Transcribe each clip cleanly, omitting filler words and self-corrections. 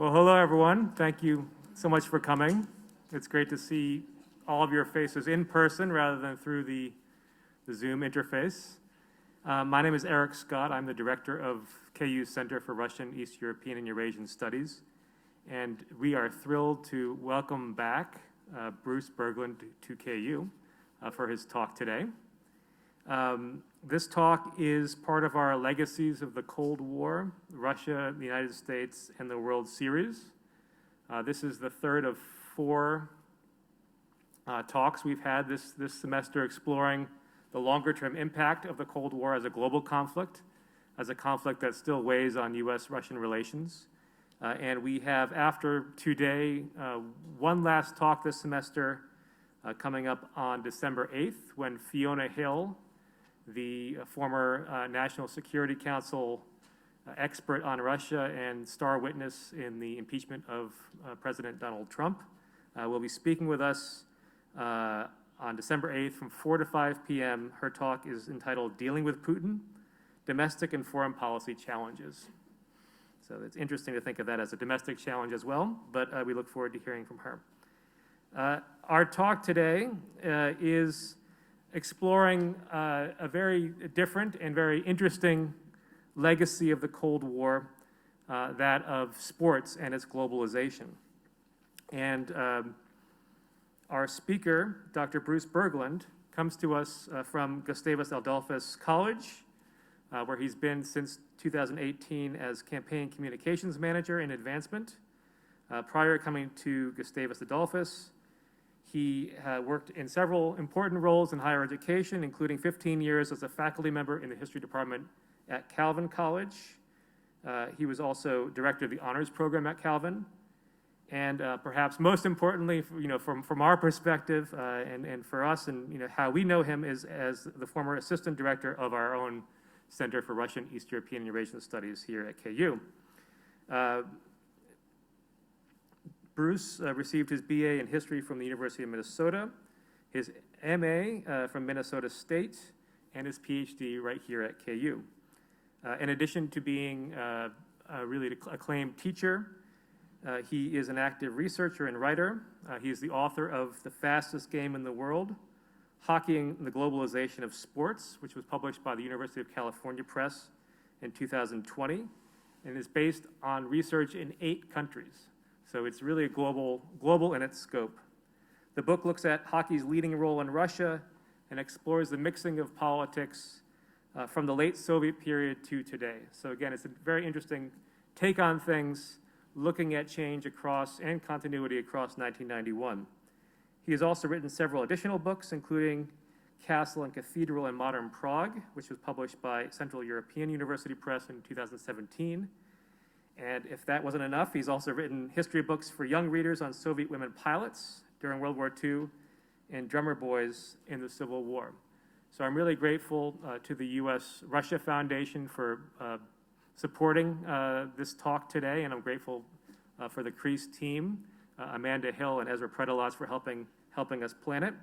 Well, hello everyone. Thank you so much for coming. It's great to see all of your faces in person rather than through the Zoom interface. My name is Eric Scott. I'm the director of KU's Center for Russian, East European, and Eurasian Studies. And we are thrilled to welcome back Bruce Berglund to KU for his talk today. This talk is part of our Legacies of the Cold War, Russia, the United States, and the World series. This is the third of four talks we've had this semester exploring the longer-term impact of the Cold War as a global conflict, as a conflict that still weighs on U.S.-Russian relations. And we have, after today, one last talk this semester coming up on December 8th, when Fiona Hill, the former National Security Council expert on Russia and star witness in the impeachment of President Donald Trump, will be speaking with us on December 8th from 4 to 5 p.m. Her talk is entitled Dealing with Putin, Domestic and Foreign Policy Challenges. So it's interesting to think of that as a domestic challenge as well, but we look forward to hearing from her. Our talk today is exploring a very different and very interesting legacy of the Cold War, that of sports and its globalization. And our speaker, Dr. Bruce Berglund, comes to us from Gustavus Adolphus College, where he's been since 2018 as campaign communications manager in advancement. Prior to coming to Gustavus Adolphus, he worked in several important roles in higher education, including 15 years as a faculty member in the history department at Calvin College. He was also director of the honors program at Calvin. And perhaps most importantly, from our perspective and for us and how we know him is as the former assistant director of our own Center for Russian, East European, and Eurasian Studies here at KU. Bruce received his BA in history from the University of Minnesota, his MA from Minnesota State, and his PhD right here at KU. In addition to being a really acclaimed teacher, he is an active researcher and writer. He is the author of The Fastest Game in the World, Hockey and the Globalization of Sports, which was published by the University of California Press in 2020, and is based on research in 8 countries. So it's really a global in its scope. The book looks at hockey's leading role in Russia and explores the mixing of politics from the late Soviet period to today. So again, it's a very interesting take on things, looking at change across and continuity across 1991. He has also written several additional books, including Castle and Cathedral in Modern Prague, which was published by Central European University Press in 2017. And if that wasn't enough, he's also written history books for young readers on Soviet women pilots during World War II and drummer boys in the Civil War. So I'm really grateful to the U.S.-Russia Foundation for supporting this talk today, and I'm grateful for the REES team, Amanda Hill and Ezra Predelos for helping us plan it.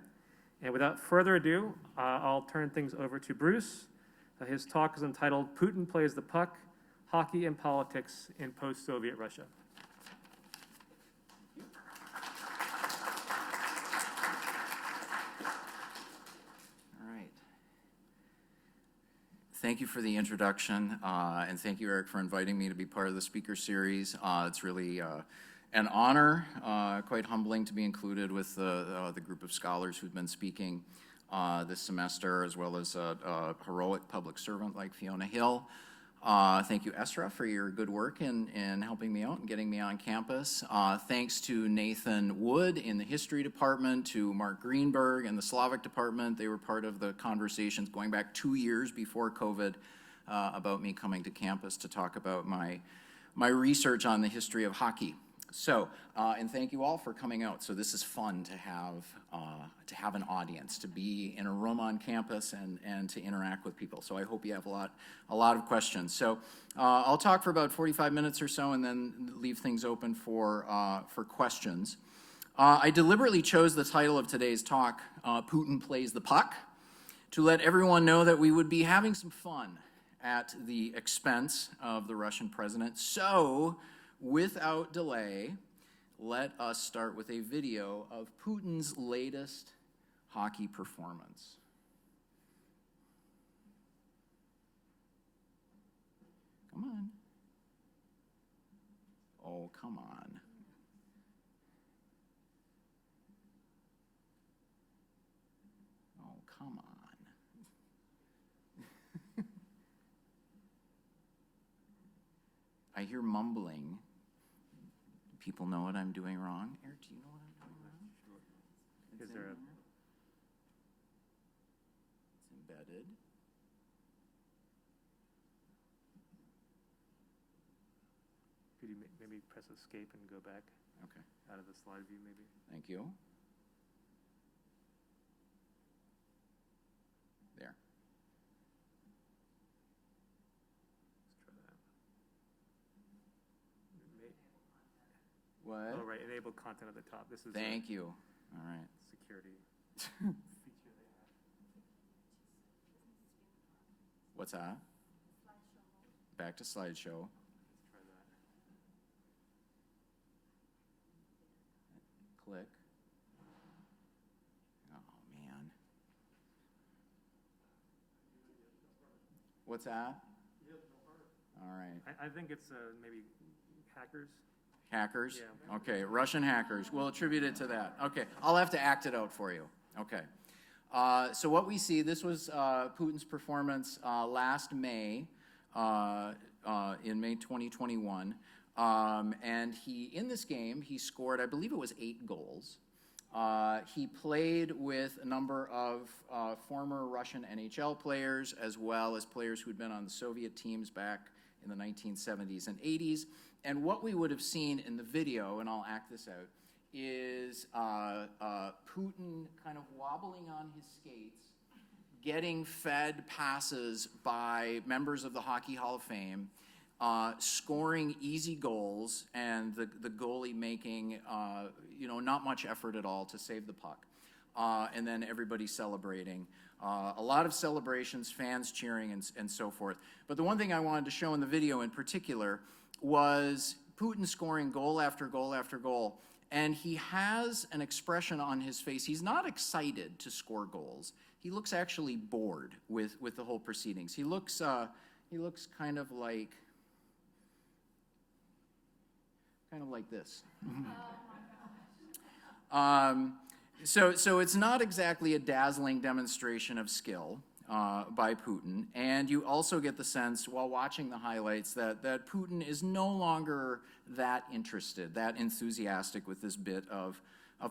And without further ado, I'll turn things over to Bruce. His talk is entitled Putin Plays the Puck, Hockey and Politics in Post-Soviet Russia. All right. Thank you for the introduction, and thank you, Eric, for inviting me to be part of the speaker series. It's really an honor, quite humbling to be included with the group of scholars who've been speaking this semester, as well as a heroic public servant like Fiona Hill. Thank you, Esra, for your good work in helping me out and getting me on campus. Thanks to Nathan Wood in the history department, to Mark Greenberg in the Slavic department. They were part of the conversations going back 2 years before COVID about me coming to campus to talk about my research on the history of hockey. So, and thank you all for coming out. So this is fun to have an audience, to be in a room on campus and to interact with people. So I hope you have a lot of questions. So I'll talk for about 45 minutes or so and then leave things open for questions. I deliberately chose the title of today's talk, Putin Plays the Puck, to let everyone know that we would be having some fun at the expense of the Russian president. So without delay, let us start with a video of Putin's latest hockey performance. Come on. Oh, come on. Oh, come on. I hear mumbling. People know what I'm doing wrong. Eric, do you know what I'm doing wrong? Sure. Is there It's embedded. Could you maybe press escape and go back Okay, out of the slide view, maybe? thank you. There. Let's try that. What? Oh, right, enable content at the top. This is Thank you. All right. security feature they have. What's that? Back to slideshow. Let's try that. Click. Oh, man. What's that? All right. I think it's maybe hackers. Hackers? Yeah. Okay, Russian hackers. We'll attribute it to that. Okay, I'll have to act it out for you. Okay. So what we see, this was Putin's performance last May, in May 2021. And in this game, he scored, I believe it was 8 goals. He played with a number of former Russian NHL players, as well as players who'd been on the Soviet teams back in the 1970s and 80s. And what we would have seen in the video, and I'll act this out, is Putin kind of wobbling on his skates, getting fed passes by members of the Hockey Hall of Fame, scoring easy goals, and the goalie making not much effort at all to save the puck. And then everybody celebrating. A lot of celebrations, fans cheering, and so forth. But the one thing I wanted to show in the video in particular was Putin scoring goal after goal after goal. And he has an expression on his face. He's not excited to score goals. He looks actually bored with the whole proceedings. He looks kind of like this. So it's not exactly a dazzling demonstration of skill by Putin, and you also get the sense while watching the highlights that Putin is no longer that interested, that enthusiastic with this bit of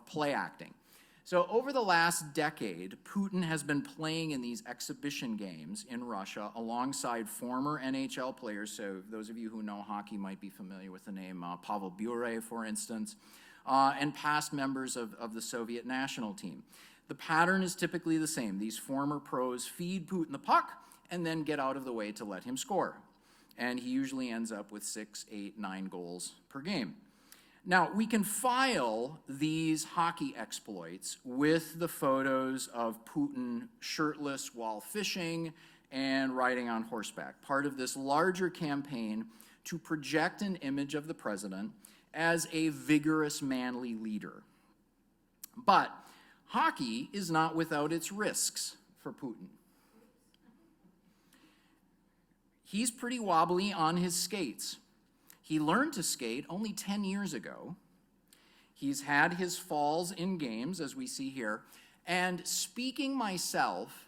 play acting. So over the last decade, Putin has been playing in these exhibition games in Russia alongside former NHL players. So those of you who know hockey might be familiar with the name Pavel Bure, for instance, and past members of the Soviet national team. The pattern is typically the same. These former pros feed Putin the puck and then get out of the way to let him score. And he usually ends up with 6, 8, 9 goals per game. Now, we can file these hockey exploits with the photos of Putin shirtless while fishing and riding on horseback, part of this larger campaign to project an image of the president as a vigorous, manly leader. But hockey is not without its risks for Putin. He's pretty wobbly on his skates. He learned to skate only 10 years ago. He's had his falls in games, as we see here. And speaking myself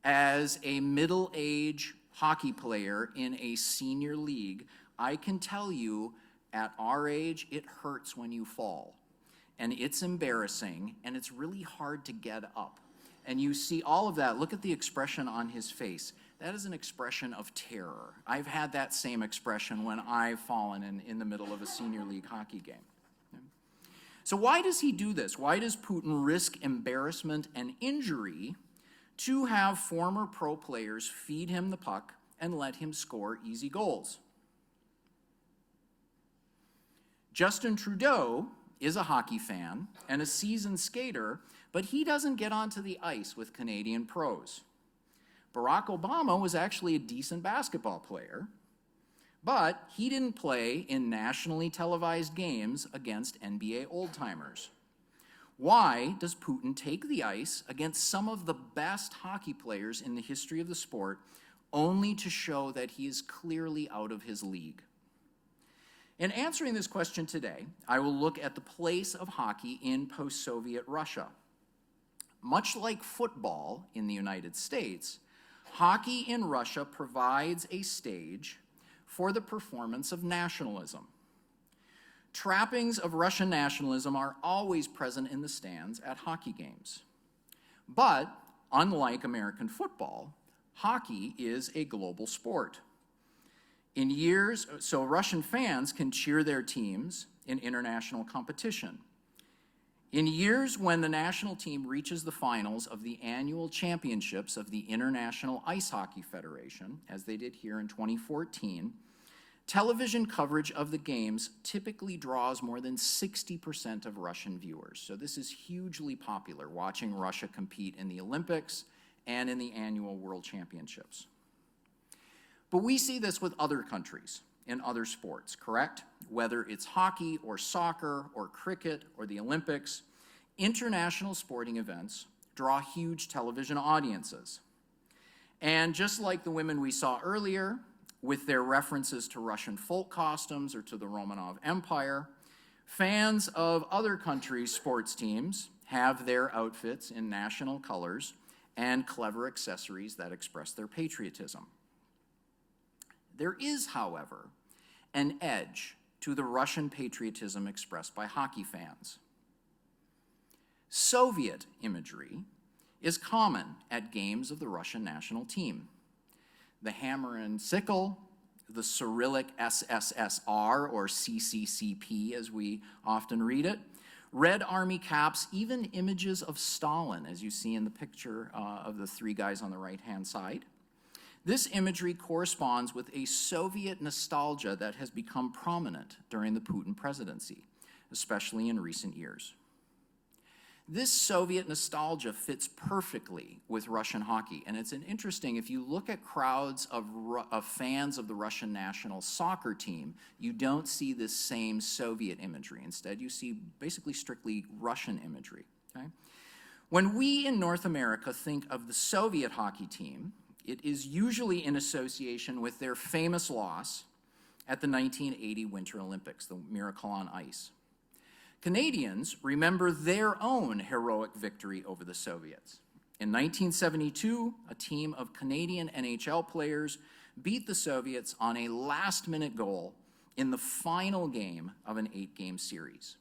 as a middle-aged hockey player in a senior league, I can tell you, at our age, it hurts when you fall. And it's embarrassing, and it's really hard to get up. And you see all of that. Look at the expression on his face. That is an expression of terror. I've had that same expression when I've fallen in the middle of a senior league hockey game. So why does he do this? Why does Putin risk embarrassment and injury to have former pro players feed him the puck and let him score easy goals? Justin Trudeau is a hockey fan and a seasoned skater, but he doesn't get onto the ice with Canadian pros. Barack Obama was actually a decent basketball player, But he didn't play in nationally televised games against NBA old-timers. Why does Putin take the ice against some of the best hockey players in the history of the sport, only to show that he is clearly out of his league? In answering this question today, I will look at the place of hockey in post-Soviet Russia. Much like football in the United States, hockey in Russia provides a stage for the performance of nationalism. Trappings of Russian nationalism are always present in the stands at hockey games. But, unlike American football, hockey is a global sport. So Russian fans can cheer their teams in international competition. In years when the national team reaches the finals of the annual championships of the International Ice Hockey Federation, as they did here in 2014, television coverage of the games typically draws more than 60% of Russian viewers. So this is hugely popular, watching Russia compete in the Olympics and in the annual World Championships. But we see this with other countries in other sports, correct? Whether it's hockey or soccer or cricket or the Olympics, international sporting events draw huge television audiences. And just like the women we saw earlier, with their references to Russian folk costumes or to the Romanov Empire, fans of other countries' sports teams have their outfits in national colors and clever accessories that express their patriotism. There is, however, an edge to the Russian patriotism expressed by hockey fans. Soviet imagery is common at games of the Russian national team. The hammer and sickle, the Cyrillic SSSR, or CCCP as we often read it, Red Army caps, even images of Stalin, as you see in the picture of the three guys on the right-hand side. This imagery corresponds with a Soviet nostalgia that has become prominent during the Putin presidency, especially in recent years. This Soviet nostalgia fits perfectly with Russian hockey, and it's interesting, if you look at crowds of fans of the Russian national soccer team, you don't see this same Soviet imagery. Instead, you see basically strictly Russian imagery. Okay? When we in North America think of the Soviet hockey team, it is usually in association with their famous loss at the 1980 Winter Olympics, the Miracle on Ice. Canadians remember their own heroic victory over the Soviets. In 1972, a team of Canadian NHL players beat the Soviets on a last-minute goal in the final game of an 8-game series.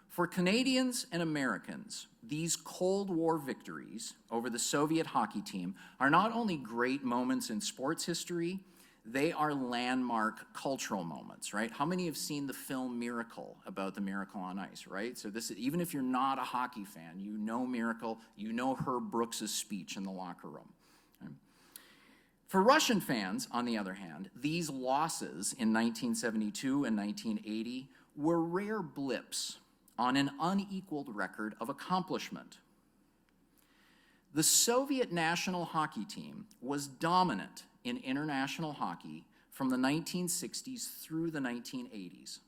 For Canadians and Americans, these Cold War victories over the Soviet hockey team are not only great moments in sports history, they are landmark cultural moments, right? How many have seen the film Miracle about the Miracle on Ice, right? So this is, even if you're not a hockey fan, you know Miracle, you know Herb Brooks' speech in the locker room. Okay? For Russian fans, on the other hand, these losses in 1972 and 1980 were rare blips on an unequaled record of accomplishment. The Soviet national hockey team was dominant in international hockey from the 1960s through the 1980s.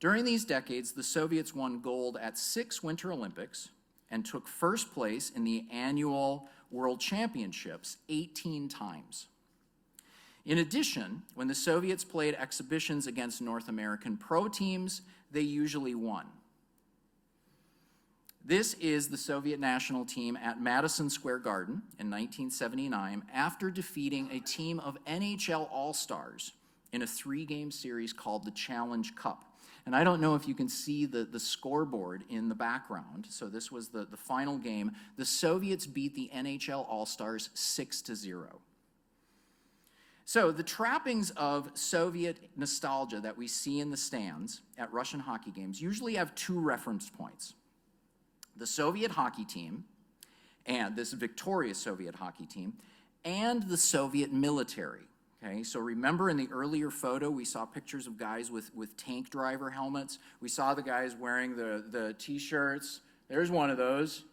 During these decades, the Soviets won gold at 6 Winter Olympics and took first place in the annual World Championships 18 times. In addition, when the Soviets played exhibitions against North American pro teams, they usually won. This is the Soviet national team at Madison Square Garden in 1979 after defeating a team of NHL All-Stars in a 3-game series called the Challenge Cup. And I don't know if you can see the scoreboard in the background. So this was the final game. The Soviets beat the NHL All-Stars 6-0. So the trappings of Soviet nostalgia that we see in the stands at Russian hockey games usually have 2 reference points. The Soviet hockey team, and this victorious Soviet hockey team, and the Soviet military. Okay, so remember in the earlier photo, we saw pictures of guys with tank driver helmets. We saw the guys wearing the t-shirts. There's one of those.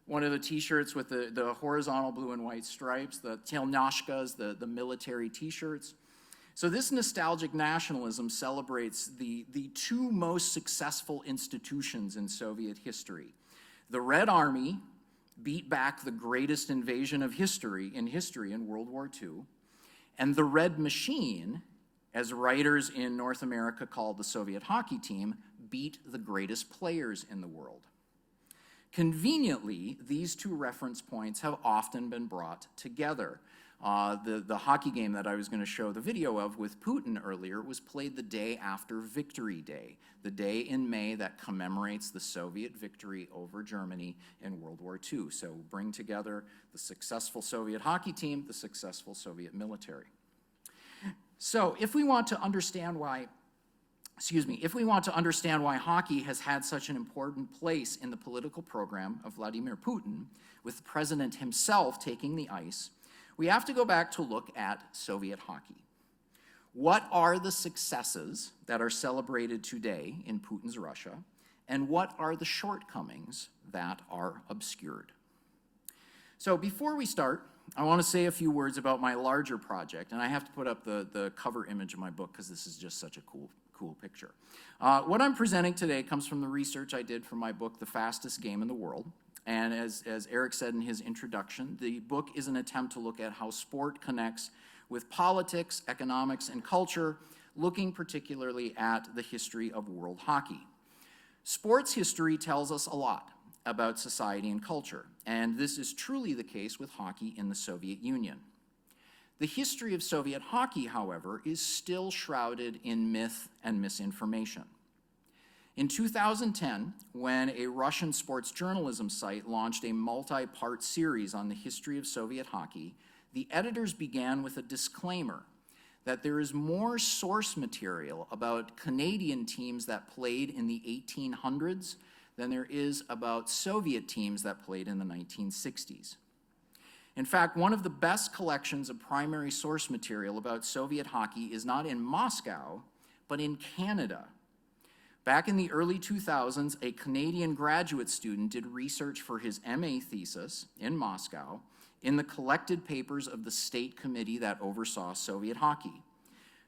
One of the t-shirts with the horizontal blue and white stripes, the telnashkas, the military t-shirts. So this nostalgic nationalism celebrates the two most successful institutions in Soviet history. The Red Army beat back the greatest invasion of history in World War II, and the Red Machine, as writers in North America called the Soviet hockey team, beat the greatest players in the world. Conveniently, these two reference points have often been brought together. The hockey game that I was going to show the video of with Putin earlier was played the day after Victory Day, the day in May that commemorates the Soviet victory over Germany in World War II. So bring together the successful Soviet hockey team, the successful Soviet military. So if we want to understand why hockey has had such an important place in the political program of Vladimir Putin, with the president himself taking the ice, we have to go back to look at Soviet hockey. What are the successes that are celebrated today in Putin's Russia, and what are the shortcomings that are obscured? So before we start, I want to say a few words about my larger project, and I have to put up the cover image of my book because this is just such a cool picture. What I'm presenting today comes from the research I did for my book, The Fastest Game in the World. And as Eric said in his introduction, the book is an attempt to look at how sport connects with politics, economics, and culture, looking particularly at the history of world hockey. Sports history tells us a lot about society and culture, and this is truly the case with hockey in the Soviet Union. The history of Soviet hockey, however, is still shrouded in myth and misinformation. In 2010, when a Russian sports journalism site launched a multi-part series on the history of Soviet hockey, the editors began with a disclaimer that there is more source material about Canadian teams that played in the 1800s than there is about Soviet teams that played in the 1960s. In fact, one of the best collections of primary source material about Soviet hockey is not in Moscow, but in Canada. Back in the early 2000s, a Canadian graduate student did research for his MA thesis in Moscow in the collected papers of the state committee that oversaw Soviet hockey.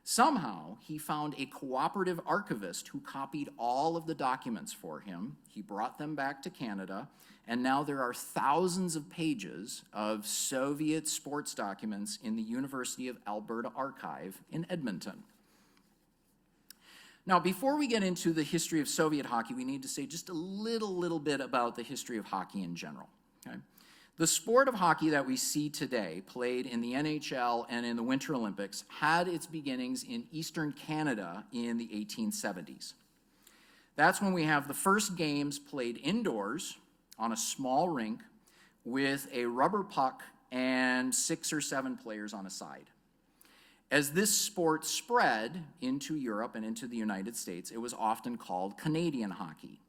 Somehow, he found a cooperative archivist who copied all of the documents for him. He brought them back to Canada, and now there are thousands of pages of Soviet sports documents in the University of Alberta Archive in Edmonton. Now, before we get into the history of Soviet hockey, we need to say just a little bit about the history of hockey in general. Okay? The sport of hockey that we see today, played in the NHL and in the Winter Olympics, had its beginnings in Eastern Canada in the 1870s. That's when we have the first games played indoors on a small rink with a rubber puck and 6 or 7 players on a side. As this sport spread into Europe and into the United States, it was often called Canadian hockey.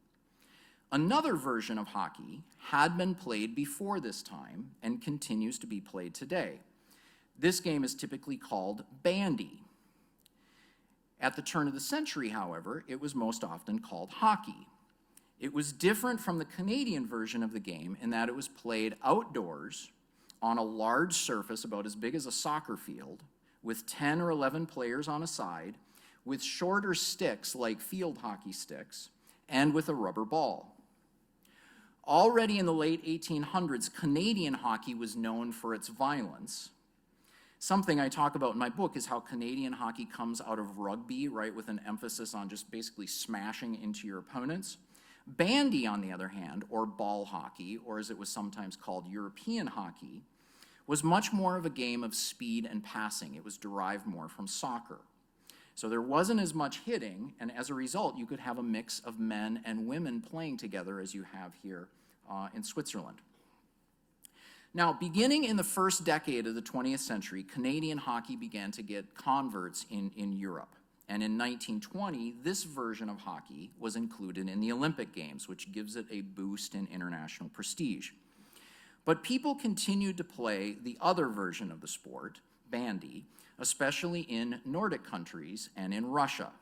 Another version of hockey had been played before this time and continues to be played today. This game is typically called bandy. At the turn of the century, however, it was most often called hockey. It was different from the Canadian version of the game in that it was played outdoors on a large surface about as big as a soccer field, with 10 or 11 players on a side, with shorter sticks like field hockey sticks, and with a rubber ball. Already in the late 1800s, Canadian hockey was known for its violence. Something I talk about in my book is how Canadian hockey comes out of rugby, right, with an emphasis on just basically smashing into your opponents. Bandy, on the other hand, or ball hockey, or as it was sometimes called, European hockey, was much more of a game of speed and passing. It was derived more from soccer. So there wasn't as much hitting, and as a result, you could have a mix of men and women playing together as you have here in Switzerland. Now, beginning in the first decade of the 20th century, Canadian hockey began to get converts in Europe. And in 1920, this version of hockey was included in the Olympic Games, which gives it a boost in international prestige. But people continued to play the other version of the sport, bandy, especially in Nordic countries and in Russia.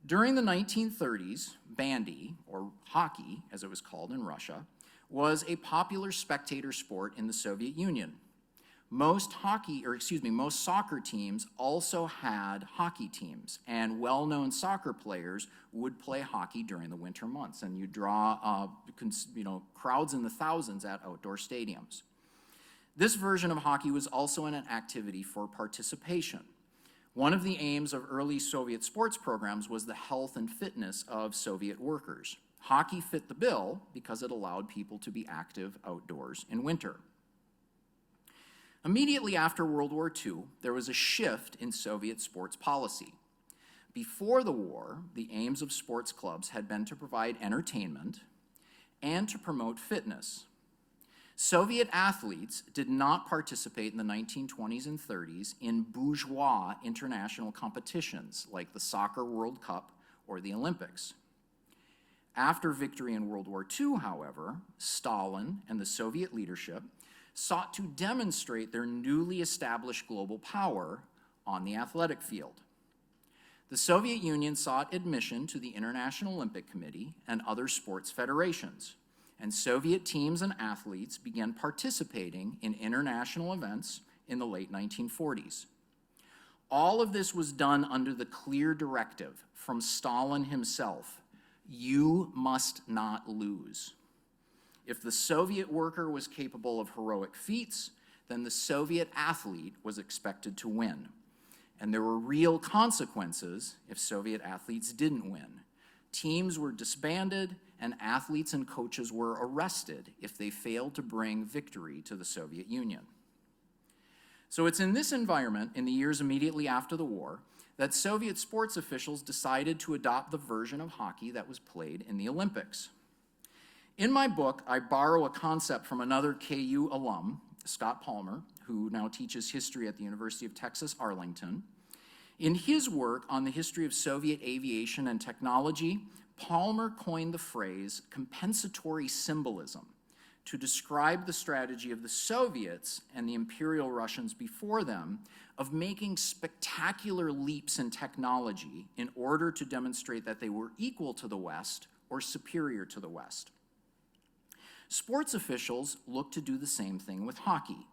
During the 1930s, bandy, or hockey as it was called in Russia, was a popular spectator sport in the Soviet Union. Most soccer teams also had hockey teams, and well-known soccer players would play hockey during the winter months, and you draw crowds in the thousands at outdoor stadiums. This version of hockey was also an activity for participation. One of the aims of early Soviet sports programs was the health and fitness of Soviet workers. Hockey fit the bill because it allowed people to be active outdoors in winter. Immediately after World War II, there was a shift in Soviet sports policy. Before the war, the aims of sports clubs had been to provide entertainment and to promote fitness. Soviet athletes did not participate in the 1920s and 30s in bourgeois international competitions like the Soccer World Cup or the Olympics. After victory in World War II, however, Stalin and the Soviet leadership sought to demonstrate their newly established global power on the athletic field. The Soviet Union sought admission to the International Olympic Committee and other sports federations, and Soviet teams and athletes began participating in international events in the late 1940s. All of this was done under the clear directive from Stalin himself: you must not lose. If the Soviet worker was capable of heroic feats, then the Soviet athlete was expected to win. And there were real consequences if Soviet athletes didn't win. Teams were disbanded, and athletes and coaches were arrested if they failed to bring victory to the Soviet Union. So it's in this environment, in the years immediately after the war, that Soviet sports officials decided to adopt the version of hockey that was played in the Olympics. In my book, I borrow a concept from another KU alum, Scott Palmer, who now teaches history at the University of Texas, Arlington. In his work on the history of Soviet aviation and technology, Palmer coined the phrase compensatory symbolism to describe the strategy of the Soviets and the Imperial Russians before them of making spectacular leaps in technology in order to demonstrate that they were equal to the West or superior to the West. Sports officials looked to do the same thing with hockey.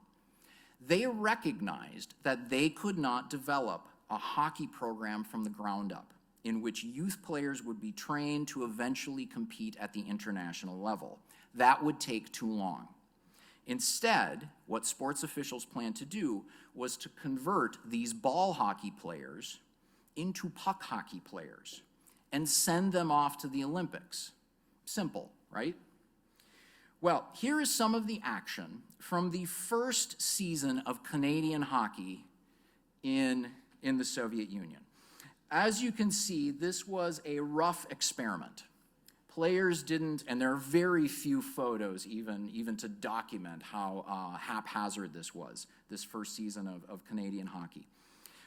They recognized that they could not develop a hockey program from the ground up in which youth players would be trained to eventually compete at the international level. That would take too long. Instead, what sports officials planned to do was to convert these ball hockey players into puck hockey players and send them off to the Olympics. Simple, right? Well, here is some of the action from the first season of Canadian hockey in the Soviet Union. As you can see, this was a rough experiment. Players didn't, and there are very few photos even to document how haphazard this was, this first season of Canadian hockey.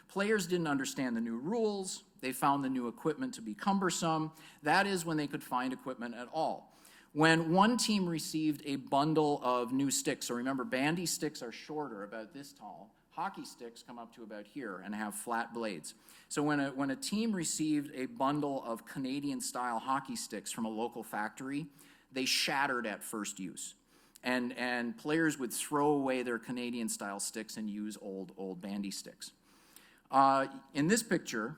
Players didn't understand the new rules. They found the new equipment to be cumbersome. That is, when they could find equipment at all. When one team received a bundle of new sticks, so remember, bandy sticks are shorter, about this tall. Hockey sticks come up to about here and have flat blades. So when a team received a bundle of Canadian-style hockey sticks from a local factory, they shattered at first use. And players would throw away their Canadian-style sticks and use old bandy sticks. In this picture,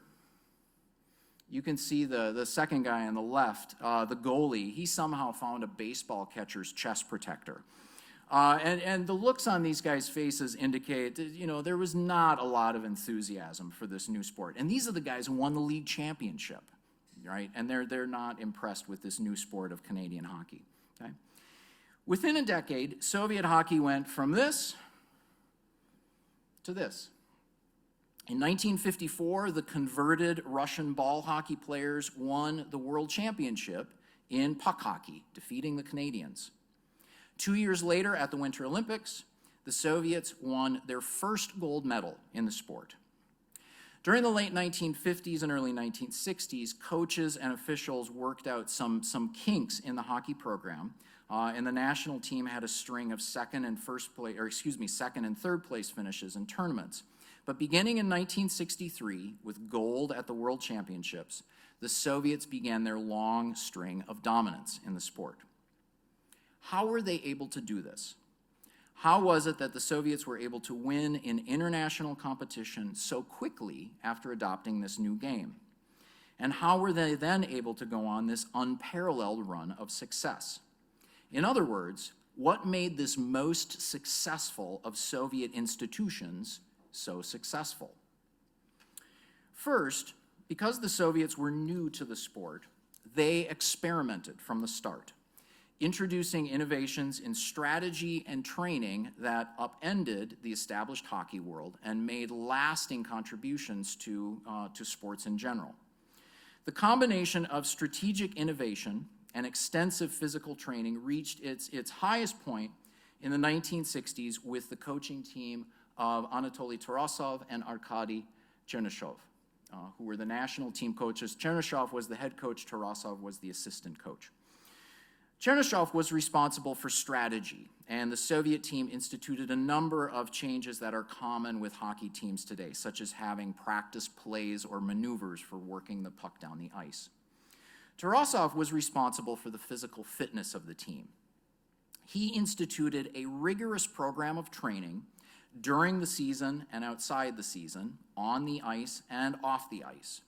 you can see the second guy on the left, the goalie. He somehow found a baseball catcher's chest protector. And the looks on these guys' faces indicate that, there was not a lot of enthusiasm for this new sport. And these are the guys who won the league championship, right? And they're not impressed with this new sport of Canadian hockey, okay? Within a decade, Soviet hockey went from this to this. In 1954, the converted Russian ball hockey players won the world championship in puck hockey, defeating the Canadians. 2 years later, at the Winter Olympics, the Soviets won their first gold medal in the sport. During the late 1950s and early 1960s, coaches and officials worked out some kinks in the hockey program, and the national team had a string of second and third place finishes in tournaments. But beginning in 1963, with gold at the World Championships, the Soviets began their long string of dominance in the sport. How were they able to do this? How was it that the Soviets were able to win in international competition so quickly after adopting this new game? And how were they then able to go on this unparalleled run of success? In other words, what made this most successful of Soviet institutions so successful? First, because the Soviets were new to the sport, they experimented from the start, introducing innovations in strategy and training that upended the established hockey world and made lasting contributions to sports in general. The combination of strategic innovation and extensive physical training reached its highest point in the 1960s with the coaching team of Anatoly Tarasov and Arkady Chernyshov, who were the national team coaches. Chernyshov was the head coach, Tarasov was the assistant coach. Chernyshov was responsible for strategy, and the Soviet team instituted a number of changes that are common with hockey teams today, such as having practice plays or maneuvers for working the puck down the ice. Tarasov was responsible for the physical fitness of the team. He instituted a rigorous program of training during the season and outside the season, on the ice and off the ice.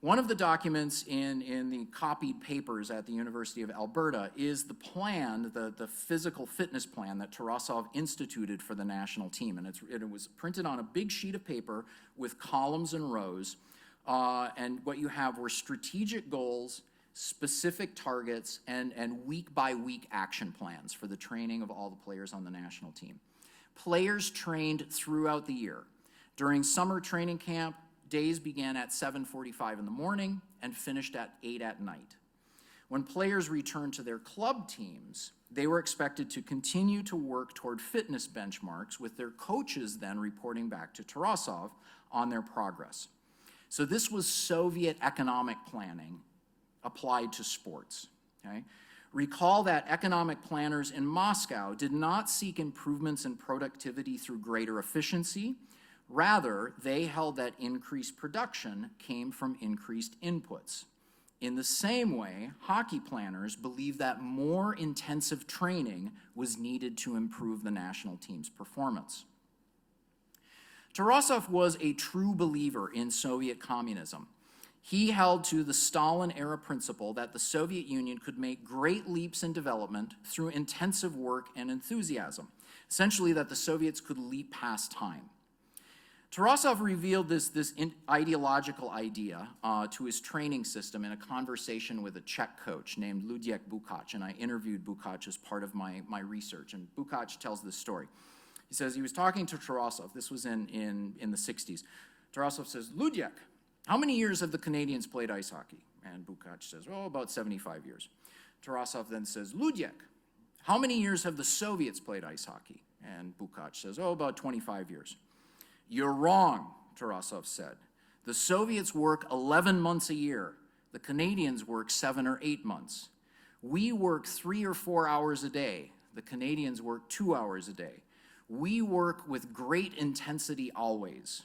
One of the documents in the copied papers at the University of Alberta is the plan, the physical fitness plan that Tarasov instituted for the national team. And it was printed on a big sheet of paper with columns and rows. And what you have were strategic goals, specific targets, and week-by-week action plans for the training of all the players on the national team. Players trained throughout the year. During summer training camp, days began at 7:45 in the morning and finished at 8 at night. When players returned to their club teams, they were expected to continue to work toward fitness benchmarks, with their coaches then reporting back to Tarasov on their progress. So this was Soviet economic planning applied to sports. Okay? Recall that economic planners in Moscow did not seek improvements in productivity through greater efficiency. Rather, they held that increased production came from increased inputs. In the same way, hockey planners believed that more intensive training was needed to improve the national team's performance. Tarasov was a true believer in Soviet communism. He held to the Stalin-era principle that the Soviet Union could make great leaps in development through intensive work and enthusiasm, essentially that the Soviets could leap past time. Tarasov revealed this ideological idea to his training system in a conversation with a Czech coach named Luděk Bukac, and I interviewed Bukac as part of my research, and Bukac tells this story. He says he was talking to Tarasov, this was in the 60s. Tarasov says, "Luděk, how many years have the Canadians played ice hockey?" And Bukac says, "Oh, about 75 years. Tarasov then says, "Luděk, how many years have the Soviets played ice hockey?" And Bukac says, "Oh, about 25 years. "You're wrong," Tarasov said. "The Soviets work 11 months a year. The Canadians work 7 or 8 months. We work 3 or 4 hours a day. The Canadians work 2 hours a day. We work with great intensity always.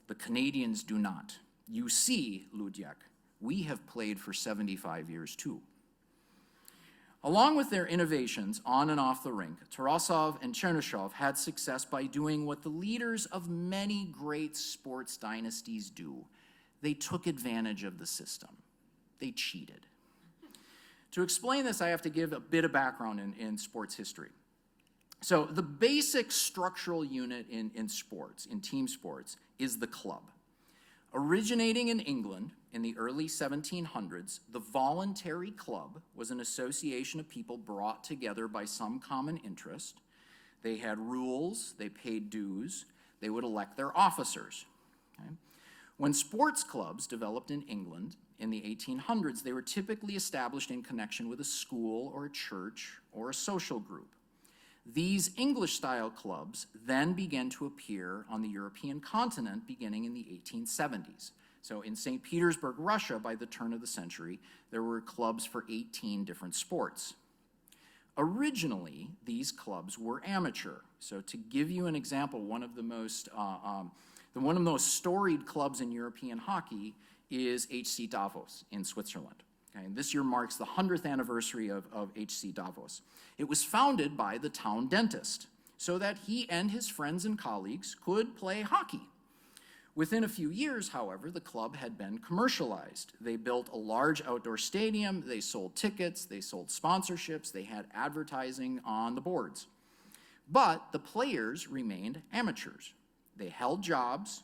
The Canadians do not. You see, Luděk, we have played for 75 years too." Along with their innovations on and off the rink, Tarasov and Chernyshov had success by doing what the leaders of many great sports dynasties do. They took advantage of the system. They cheated. To explain this, I have to give a bit of background in sports history. So the basic structural unit in sports, in team sports, is the club. Originating in England in the early 1700s, the voluntary club was an association of people brought together by some common interest. They had rules, they paid dues, they would elect their officers. Okay? When sports clubs developed in England in the 1800s, they were typically established in connection with a school or a church or a social group. These English-style clubs then began to appear on the European continent beginning in the 1870s. So in St. Petersburg, Russia, by the turn of the century, there were clubs for 18 different sports. Originally, these clubs were amateur. So to give you an example, one of the most storied clubs in European hockey is HC Davos in Switzerland. Okay, and this year marks the 100th anniversary of HC Davos. It was founded by the town dentist, so that he and his friends and colleagues could play hockey. Within a few years, however, the club had been commercialized. They built a large outdoor stadium, they sold tickets, they sold sponsorships, they had advertising on the boards. But the players remained amateurs. They held jobs,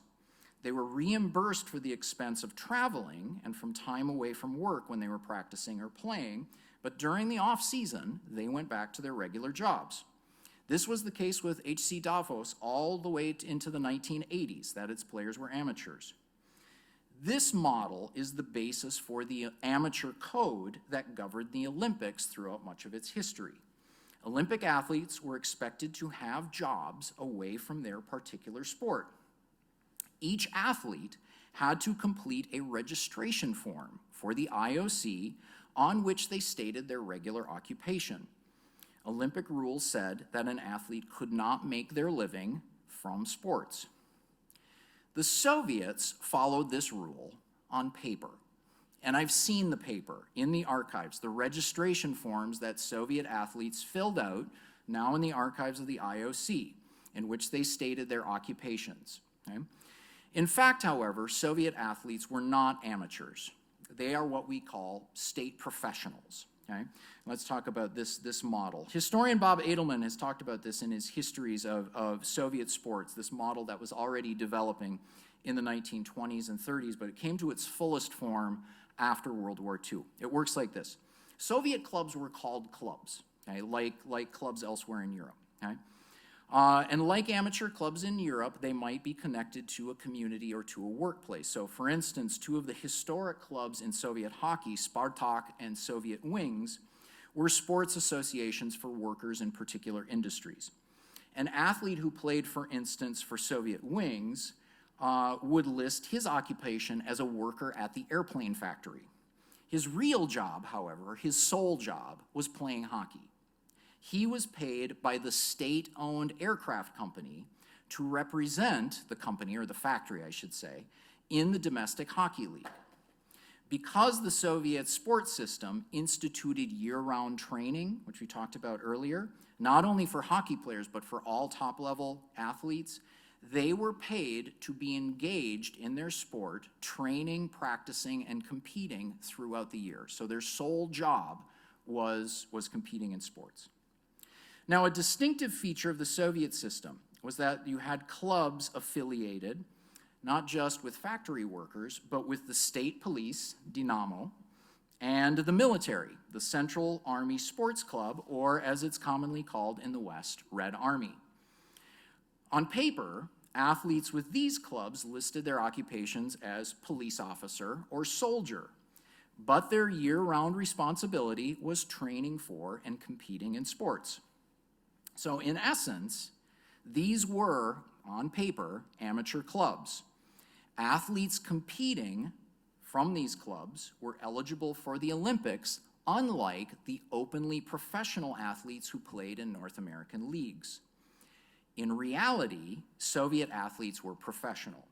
they were reimbursed for the expense of traveling and from time away from work when they were practicing or playing, but during the off-season, they went back to their regular jobs. This was the case with HC Davos all the way into the 1980s, that its players were amateurs. This model is the basis for the amateur code that governed the Olympics throughout much of its history. Olympic athletes were expected to have jobs away from their particular sport. Each athlete had to complete a registration form for the IOC on which they stated their regular occupation. Olympic rules said that an athlete could not make their living from sports. The Soviets followed this rule on paper, and I've seen the paper in the archives, the registration forms that Soviet athletes filled out, now in the archives of the IOC, in which they stated their occupations. Okay? In fact, however, Soviet athletes were not amateurs. They are what we call state professionals. Okay? Let's talk about this model. Historian Bob Edelman has talked about this in his histories of Soviet sports, this model that was already developing in the 1920s and 30s, but it came to its fullest form after World War II. It works like this. Soviet clubs were called clubs, okay, like clubs elsewhere in Europe. Okay? And like amateur clubs in Europe, they might be connected to a community or to a workplace. So for instance, two of the historic clubs in Soviet hockey, Spartak and Soviet Wings, were sports associations for workers in particular industries. An athlete who played, for instance, for Soviet Wings would list his occupation as a worker at the airplane factory. His real job, however, his sole job, was playing hockey. He was paid by the state-owned aircraft company to represent the company, or the factory, I should say, in the domestic hockey league. Because the Soviet sports system instituted year-round training, which we talked about earlier, not only for hockey players, but for all top-level athletes, they were paid to be engaged in their sport, training, practicing, and competing throughout the year. So their sole job was competing in sports. Now, a distinctive feature of the Soviet system was that you had clubs affiliated, not just with factory workers, but with the state police, Dynamo, and the military, the Central Army Sports Club, or as it's commonly called in the West, Red Army. On paper, athletes with these clubs listed their occupations as police officer or soldier, but their year-round responsibility was training for and competing in sports. So in essence, these were, on paper, amateur clubs. Athletes competing from these clubs were eligible for the Olympics, unlike the openly professional athletes who played in North American leagues. In reality, Soviet athletes were professional.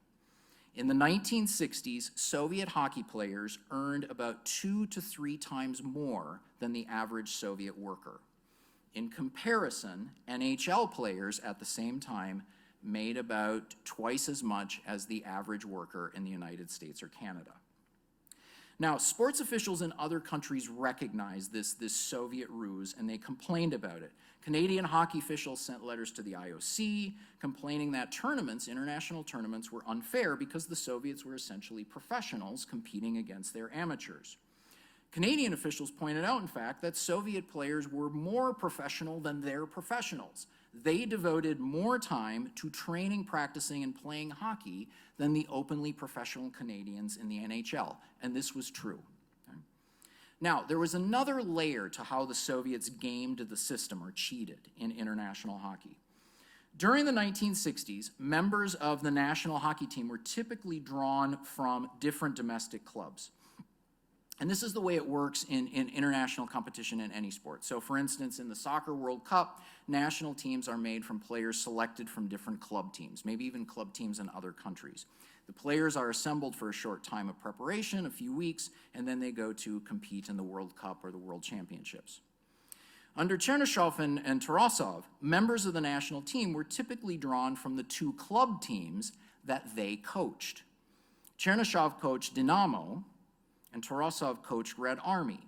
In the 1960s, Soviet hockey players earned about 2 to 3 times more than the average Soviet worker. In comparison, NHL players at the same time made about twice as much as the average worker in the United States or Canada. Now, sports officials in other countries recognized this Soviet ruse, and they complained about it. Canadian hockey officials sent letters to the IOC complaining that international tournaments, were unfair because the Soviets were essentially professionals competing against their amateurs. Canadian officials pointed out, in fact, that Soviet players were more professional than their professionals. They devoted more time to training, practicing, and playing hockey than the openly professional Canadians in the NHL, and this was true. Okay? Now, there was another layer to how the Soviets gamed the system or cheated in international hockey. During the 1960s, members of the national hockey team were typically drawn from different domestic clubs. And this is the way it works in international competition in any sport. So for instance, in the Soccer World Cup, national teams are made from players selected from different club teams, maybe even club teams in other countries. The players are assembled for a short time of preparation, a few weeks, and then they go to compete in the World Cup or the World Championships. Under Chernyshov and Tarasov, members of the national team were typically drawn from the two club teams that they coached. Chernyshov coached Dynamo, and Tarasov coached Red Army.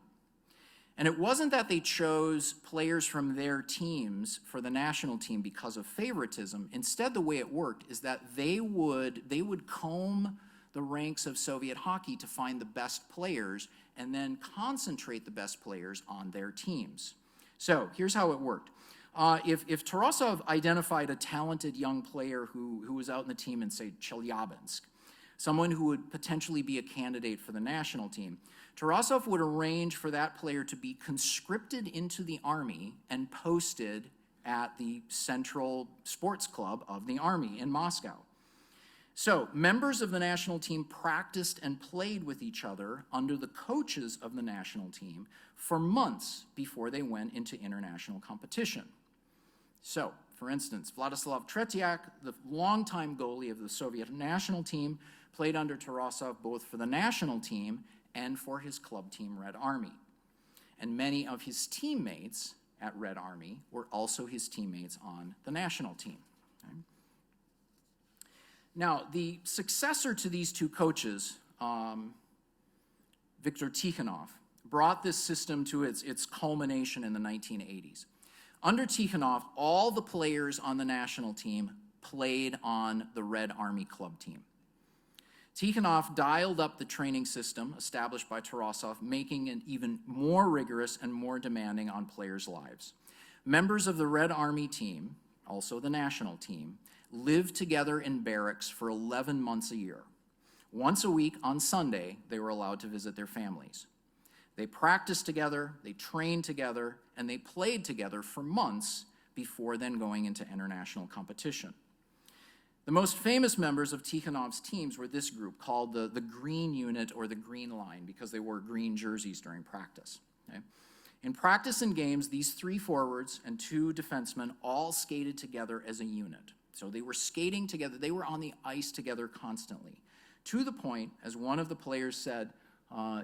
And it wasn't that they chose players from their teams for the national team because of favoritism. Instead, the way it worked is that they would comb the ranks of Soviet hockey to find the best players and then concentrate the best players on their teams. So here's how it worked. If Tarasov identified a talented young player who was out in the team in, say, Chelyabinsk, someone who would potentially be a candidate for the national team, Tarasov would arrange for that player to be conscripted into the army and posted at the Central Sports Club of the Army in Moscow. So members of the national team practiced and played with each other under the coaches of the national team for months before they went into international competition. So, for instance, Vladislav Tretiak, the longtime goalie of the Soviet national team, played under Tarasov both for the national team and for his club team, Red Army. And many of his teammates at Red Army were also his teammates on the national team. Okay? Now, the successor to these two coaches, Viktor Tikhonov, brought this system to its culmination in the 1980s. Under Tikhonov, all the players on the national team played on the Red Army club team. Tikhonov dialed up the training system established by Tarasov, making it even more rigorous and more demanding on players' lives. Members of the Red Army team, also the national team, lived together in barracks for 11 months a year. Once a week on Sunday, they were allowed to visit their families. They practiced together, they trained together, and they played together for months before then going into international competition. The most famous members of Tikhonov's teams were this group called the Green Unit or the Green Line because they wore green jerseys during practice. Okay? In practice and games, these three forwards and two defensemen all skated together as a unit. So they were skating together, they were on the ice together constantly. To the point, as one of the players said,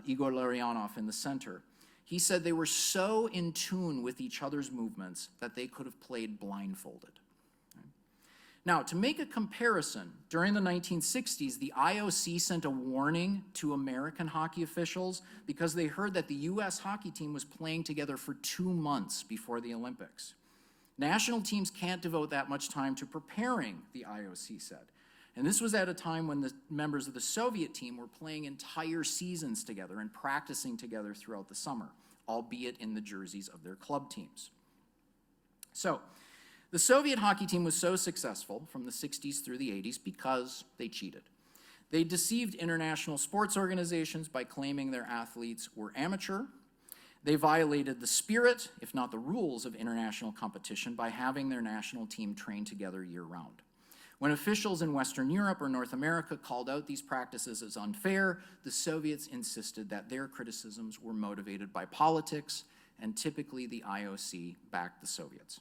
Igor Larionov in the center, he said they were so in tune with each other's movements that they could have played blindfolded. Now, to make a comparison, during the 1960s, the IOC sent a warning to American hockey officials because they heard that the U.S. hockey team was playing together for 2 months before the Olympics. National teams can't devote that much time to preparing, the IOC said. And this was at a time when the members of the Soviet team were playing entire seasons together and practicing together throughout the summer, albeit in the jerseys of their club teams. So, the Soviet hockey team was so successful from the 60s through the 80s because they cheated. They deceived international sports organizations by claiming their athletes were amateur. They violated the spirit, if not the rules, of international competition by having their national team train together year-round. When officials in Western Europe or North America called out these practices as unfair, the Soviets insisted that their criticisms were motivated by politics, and typically the IOC backed the Soviets.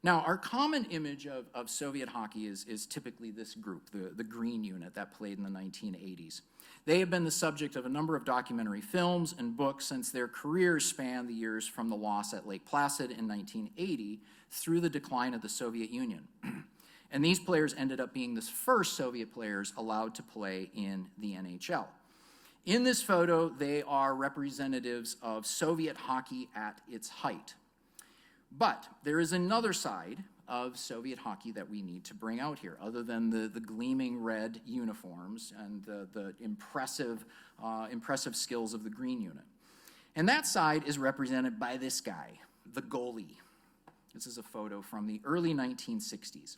Now, our common image of Soviet hockey is typically this group, the Green Unit that played in the 1980s. They have been the subject of a number of documentary films and books since their careers span the years from the loss at Lake Placid in 1980 through the decline of the Soviet Union. And these players ended up being the first Soviet players allowed to play in the NHL. In this photo, they are representatives of Soviet hockey at its height. But there is another side of Soviet hockey that we need to bring out here, other than the gleaming red uniforms and the impressive skills of the Green Unit. And that side is represented by this guy, the goalie. This is a photo from the early 1960s.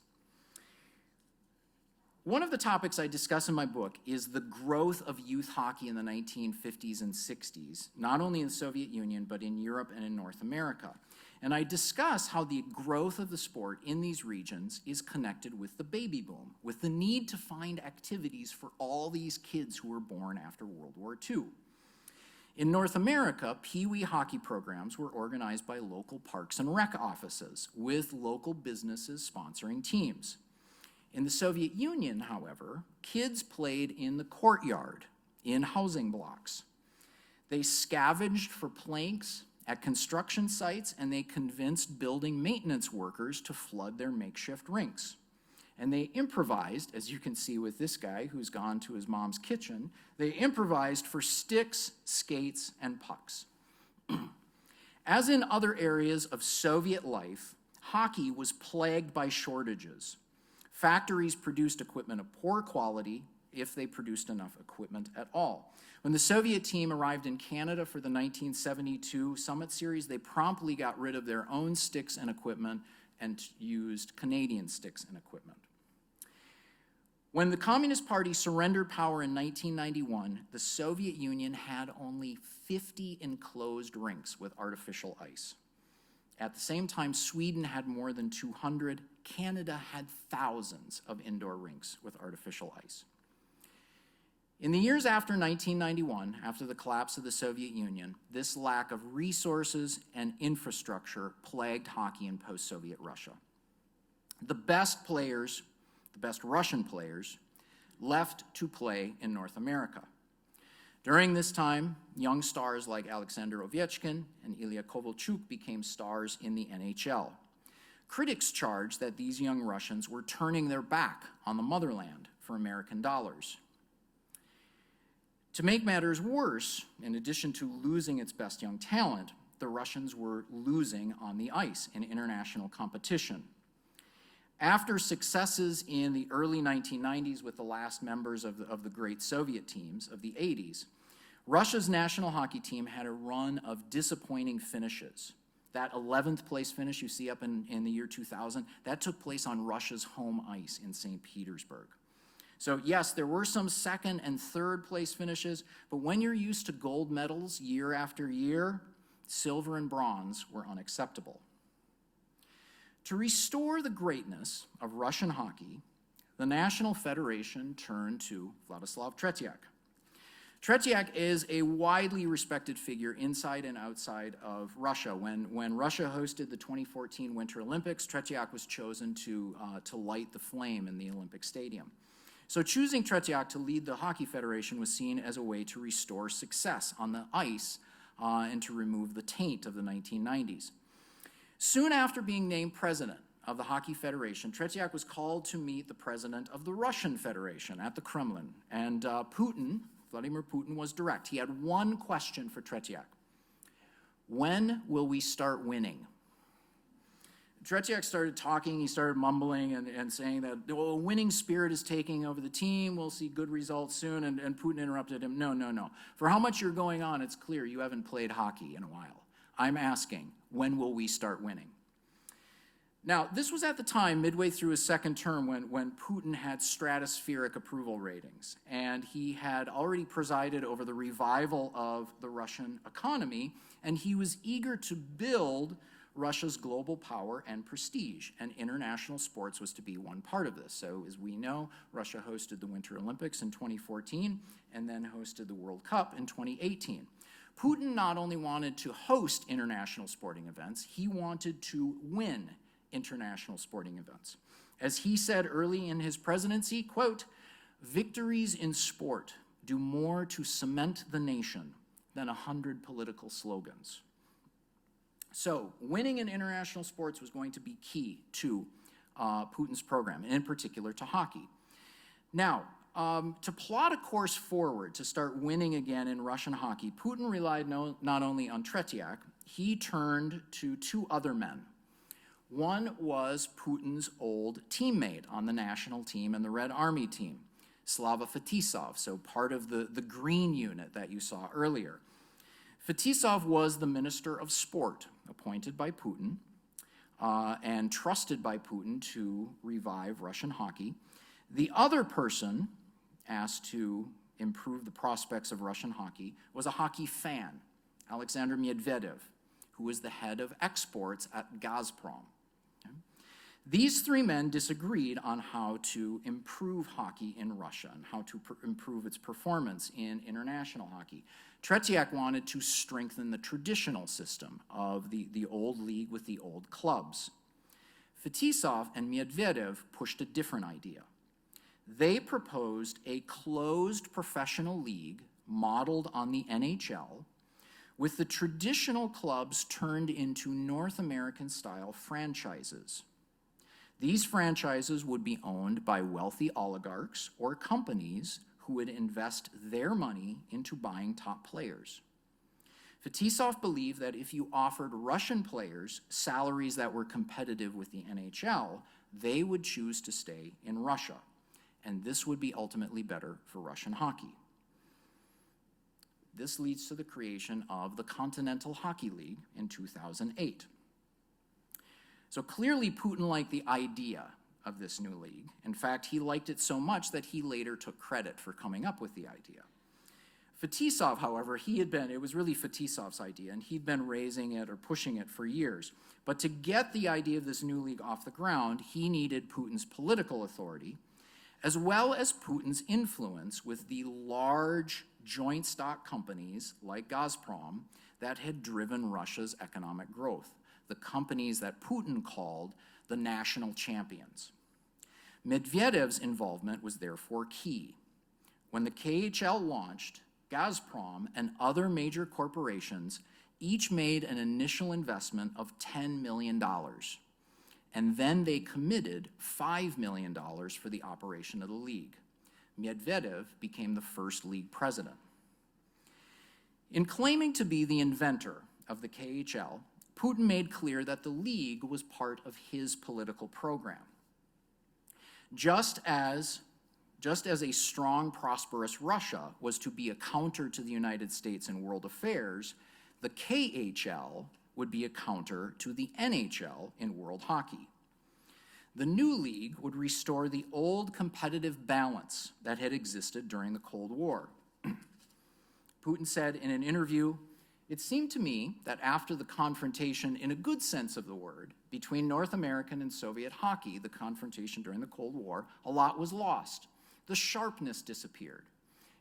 One of the topics I discuss in my book is the growth of youth hockey in the 1950s and 60s, not only in the Soviet Union, but in Europe and in North America. And I discuss how the growth of the sport in these regions is connected with the baby boom, with the need to find activities for all these kids who were born after World War II. In North America, Pee-wee hockey programs were organized by local parks and rec offices, with local businesses sponsoring teams. In the Soviet Union, however, kids played in the courtyard, in housing blocks. They scavenged for planks at construction sites, and they convinced building maintenance workers to flood their makeshift rinks. And they improvised, as you can see with this guy who's gone to his mom's kitchen, they improvised for sticks, skates, and pucks. As in other areas of Soviet life, hockey was plagued by shortages. Factories produced equipment of poor quality, if they produced enough equipment at all. When the Soviet team arrived in Canada for the 1972 Summit Series, they promptly got rid of their own sticks and equipment and used Canadian sticks and equipment. When the Communist Party surrendered power in 1991, the Soviet Union had only 50 enclosed rinks with artificial ice. At the same time, Sweden had more than 200. Canada had thousands of indoor rinks with artificial ice. In the years after 1991, after the collapse of the Soviet Union, this lack of resources and infrastructure plagued hockey in post-Soviet Russia. The best Russian players, left to play in North America. During this time, young stars like Alexander Ovechkin and Ilya Kovalchuk became stars in the NHL. Critics charged that these young Russians were turning their back on the motherland for American dollars. To make matters worse, in addition to losing its best young talent, the Russians were losing on the ice in international competition. After successes in the early 1990s with the last members of the great Soviet teams of the 80s, Russia's national hockey team had a run of disappointing finishes. That 11th place finish you see up in the year 2000, that took place on Russia's home ice in St. Petersburg. So yes, there were some second and third place finishes, but when you're used to gold medals year after year, silver and bronze were unacceptable. To restore the greatness of Russian hockey, the National Federation turned to Vladislav Tretiak. Tretiak is a widely respected figure inside and outside of Russia. When Russia hosted the 2014 Winter Olympics, Tretiak was chosen to light the flame in the Olympic Stadium. So choosing Tretiak to lead the Hockey Federation was seen as a way to restore success on the ice and to remove the taint of the 1990s. Soon after being named president of the Hockey Federation, Tretiak was called to meet the president of the Russian Federation at the Kremlin. And Vladimir Putin, was direct. He had one question for Tretiak. When will we start winning? Tretiak started talking, he started mumbling and saying that a winning spirit is taking over the team, we'll see good results soon, and Putin interrupted him, no. For how much you're going on, it's clear you haven't played hockey in a while. I'm asking, when will we start winning? Now, this was at the time, midway through his second term, when Putin had stratospheric approval ratings, and he had already presided over the revival of the Russian economy, and he was eager to build Russia's global power and prestige, and international sports was to be one part of this. So, as we know, Russia hosted the Winter Olympics in 2014, and then hosted the World Cup in 2018. Putin not only wanted to host international sporting events, he wanted to win international sporting events. As he said early in his presidency, quote, "Victories in sport do more to cement the nation than 100 political slogans." So winning in international sports was going to be key to Putin's program, and in particular to hockey. Now, to plot a course forward to start winning again in Russian hockey, Putin relied not only on Tretiak, he turned to two other men. One was Putin's old teammate on the national team and the Red Army team, Slava Fetisov, so part of the green unit that you saw earlier. Fetisov was the Minister of Sport, appointed by Putin and trusted by Putin to revive Russian hockey. The other person asked to improve the prospects of Russian hockey was a hockey fan, Alexander Medvedev, who was the head of exports at Gazprom. Okay? These three men disagreed on how to improve hockey in Russia and how to improve its performance in international hockey. Tretiak wanted to strengthen the traditional system of the old league with the old clubs. Fetisov and Medvedev pushed a different idea. They proposed a closed professional league modeled on the NHL with the traditional clubs turned into North American-style franchises. These franchises would be owned by wealthy oligarchs or companies who would invest their money into buying top players. Fetisov believed that if you offered Russian players salaries that were competitive with the NHL, they would choose to stay in Russia, and this would be ultimately better for Russian hockey. This leads to the creation of the Continental Hockey League in 2008. So clearly Putin liked the idea of this new league. In fact, he liked it so much that he later took credit for coming up with the idea. Fetisov, however, it was really Fetisov's idea, and he'd been raising it or pushing it for years. But to get the idea of this new league off the ground, he needed Putin's political authority, as well as Putin's influence with the large joint stock companies like Gazprom that had driven Russia's economic growth, the companies that Putin called the national champions. Medvedev's involvement was therefore key. When the KHL launched, Gazprom and other major corporations each made an initial investment of $10 million, and then they committed $5 million for the operation of the league. Medvedev became the first league president. In claiming to be the inventor of the KHL, Putin made clear that the league was part of his political program. Just as a strong, prosperous Russia was to be a counter to the United States in world affairs, the KHL would be a counter to the NHL in world hockey. The new league would restore the old competitive balance that had existed during the Cold War. Putin said in an interview, "It seemed to me that after the confrontation, in a good sense of the word, between North American and Soviet hockey, the confrontation during the Cold War, a lot was lost. The sharpness disappeared.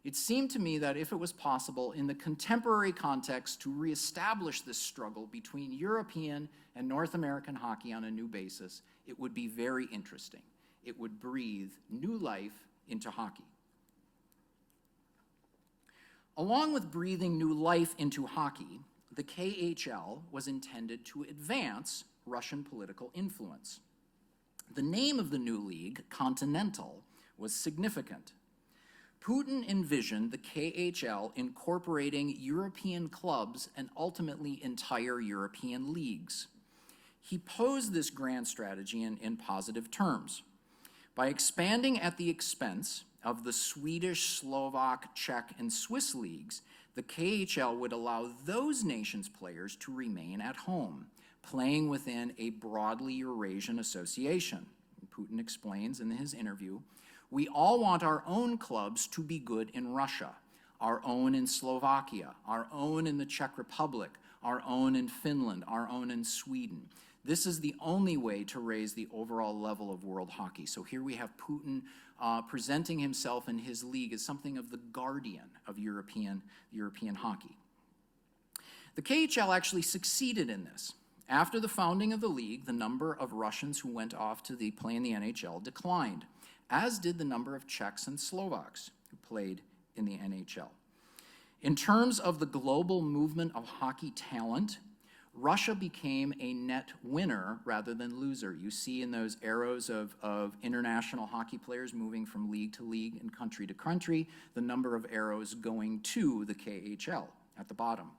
It seemed to me that if it was possible in the contemporary context to reestablish this struggle between European and North American hockey on a new basis, it would be very interesting. It would breathe new life into hockey." Along with breathing new life into hockey, the KHL was intended to advance Russian political influence. The name of the new league, Continental, was significant. Putin envisioned the KHL incorporating European clubs and ultimately entire European leagues. He posed this grand strategy in positive terms. By expanding at the expense of the Swedish, Slovak, Czech, and Swiss leagues, the KHL would allow those nations' players to remain at home, playing within a broadly Eurasian association. Putin explains in his interview, "We all want our own clubs to be good in Russia, our own in Slovakia, our own in the Czech Republic, our own in Finland, our own in Sweden. This is the only way to raise the overall level of world hockey." So here we have Putin presenting himself and his league as something of the guardian of European hockey. The KHL actually succeeded in this. After the founding of the league, the number of Russians who went off to play in the NHL declined, as did the number of Czechs and Slovaks who played in the NHL. In terms of the global movement of hockey talent, Russia became a net winner rather than loser. You see in those arrows of international hockey players moving from league to league and country to country, the number of arrows going to the KHL at the bottom.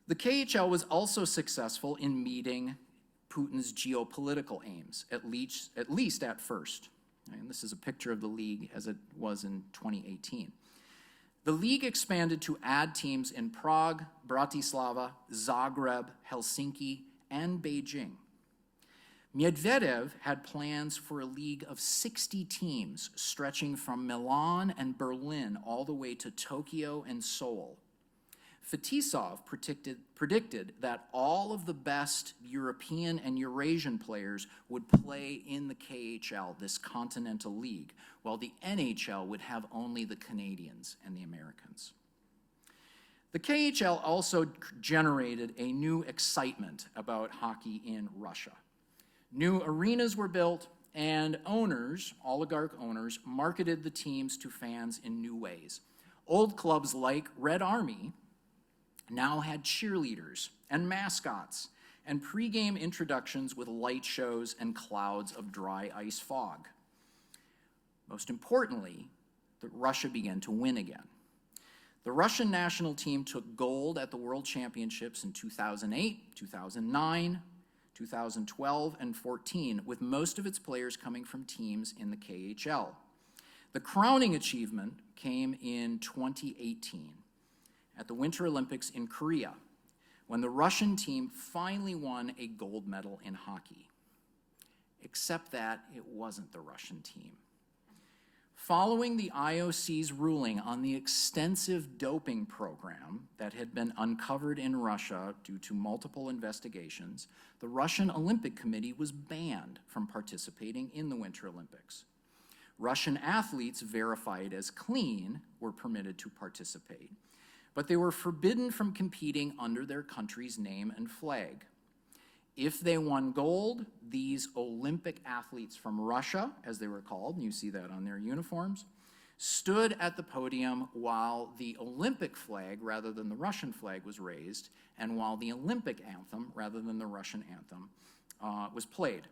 The KHL was also successful in meeting Putin's geopolitical aims, at least at first. And this is a picture of the league as it was in 2018. The league expanded to add teams in Prague, Bratislava, Zagreb, Helsinki, and Beijing. Medvedev had plans for a league of 60 teams stretching from Milan and Berlin all the way to Tokyo and Seoul. Fetisov predicted that all of the best European and Eurasian players would play in the KHL, this continental league, while the NHL would have only the Canadians and the Americans. The KHL also generated a new excitement about hockey in Russia. New arenas were built, and owners, oligarch owners, marketed the teams to fans in new ways. Old clubs like Red Army now had cheerleaders and mascots and pregame introductions with light shows and clouds of dry ice fog. Most importantly, Russia began to win again. The Russian national team took gold at the World Championships in 2008, 2009, 2012, and 14, with most of its players coming from teams in the KHL. The crowning achievement came in 2018 at the Winter Olympics in Korea, when the Russian team finally won a gold medal in hockey. Except that it wasn't the Russian team. Following the IOC's ruling on the extensive doping program that had been uncovered in Russia due to multiple investigations, the Russian Olympic Committee was banned from participating in the Winter Olympics. Russian athletes verified as clean were permitted to participate, but they were forbidden from competing under their country's name and flag. If they won gold, these Olympic athletes from Russia, as they were called, and you see that on their uniforms, stood at the podium while the Olympic flag, rather than the Russian flag, was raised, and while the Olympic anthem, rather than the Russian anthem, was played.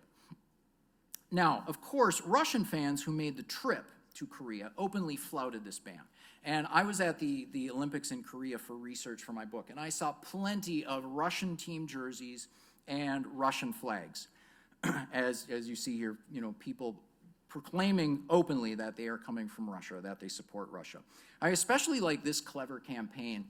Now, of course, Russian fans who made the trip to Korea openly flouted this ban. And I was at the Olympics in Korea for research for my book, and I saw plenty of Russian team jerseys and Russian flags. As you see here, people proclaiming openly that they are coming from Russia, that they support Russia. I especially like this clever campaign.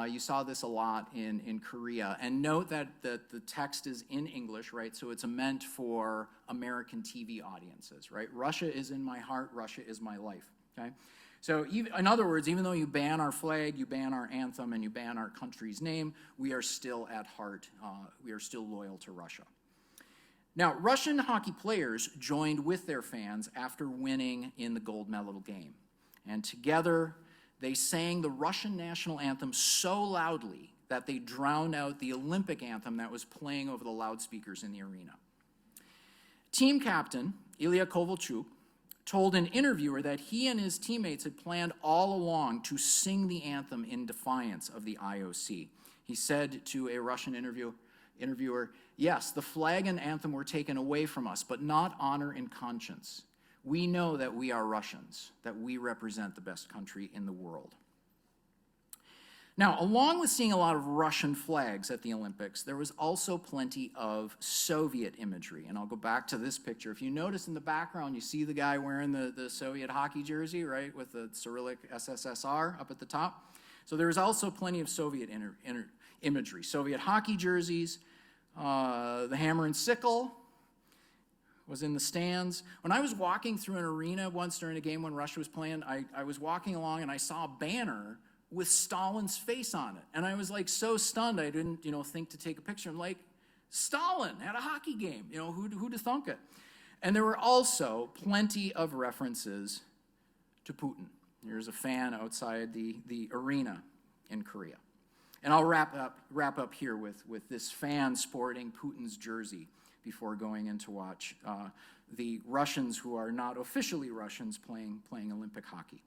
You saw this a lot in Korea. And note that the text is in English, right? So it's meant for American TV audiences, right? Russia is in my heart, Russia is my life, okay? So in other words, even though you ban our flag, you ban our anthem, and you ban our country's name, we are still at heart, we are still loyal to Russia. Now, Russian hockey players joined with their fans after winning in the gold medal game. And together, they sang the Russian national anthem so loudly that they drowned out the Olympic anthem that was playing over the loudspeakers in the arena. Team captain Ilya Kovalchuk told an interviewer that he and his teammates had planned all along to sing the anthem in defiance of the IOC. He said to a Russian interviewer, "Yes, the flag and anthem were taken away from us, but not honor and conscience. We know that we are Russians, that we represent the best country in the world." Now, along with seeing a lot of Russian flags at the Olympics, there was also plenty of Soviet imagery. And I'll go back to this picture. If you notice in the background, you see the guy wearing the Soviet hockey jersey, right, with the Cyrillic SSSR up at the top. So there was also plenty of Soviet imagery. Soviet hockey jerseys, the hammer and sickle was in the stands. When I was walking through an arena once during a game when Russia was playing, I was walking along and I saw a banner with Stalin's face on it. And I was like so stunned I didn't, think to take a picture. I'm like, Stalin at a hockey game, who'd have thunk it? And there were also plenty of references to Putin. There's a fan outside the arena in Korea. And I'll wrap up here with this fan sporting Putin's jersey before going in to watch the Russians who are not officially Russians playing Olympic hockey.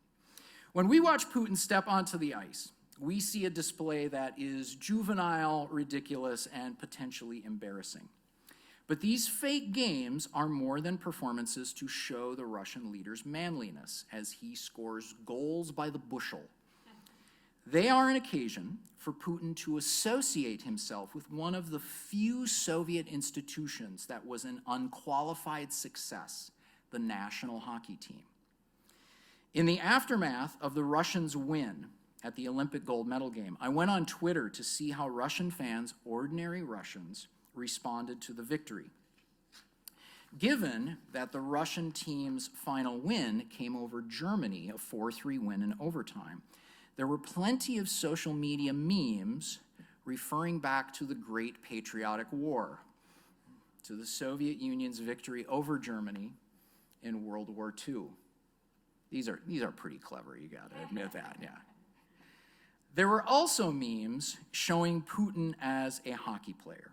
When we watch Putin step onto the ice, we see a display that is juvenile, ridiculous, and potentially embarrassing. But these fake games are more than performances to show the Russian leader's manliness as he scores goals by the bushel. They are an occasion for Putin to associate himself with one of the few Soviet institutions that was an unqualified success, the national hockey team. In the aftermath of the Russians' win at the Olympic gold medal game, I went on Twitter to see how Russian fans, ordinary Russians, responded to the victory. Given that the Russian team's final win came over Germany, a 4-3 win in overtime, there were plenty of social media memes referring back to the Great Patriotic War, to the Soviet Union's victory over Germany in World War II. These are pretty clever, you gotta admit that, yeah. There were also memes showing Putin as a hockey player,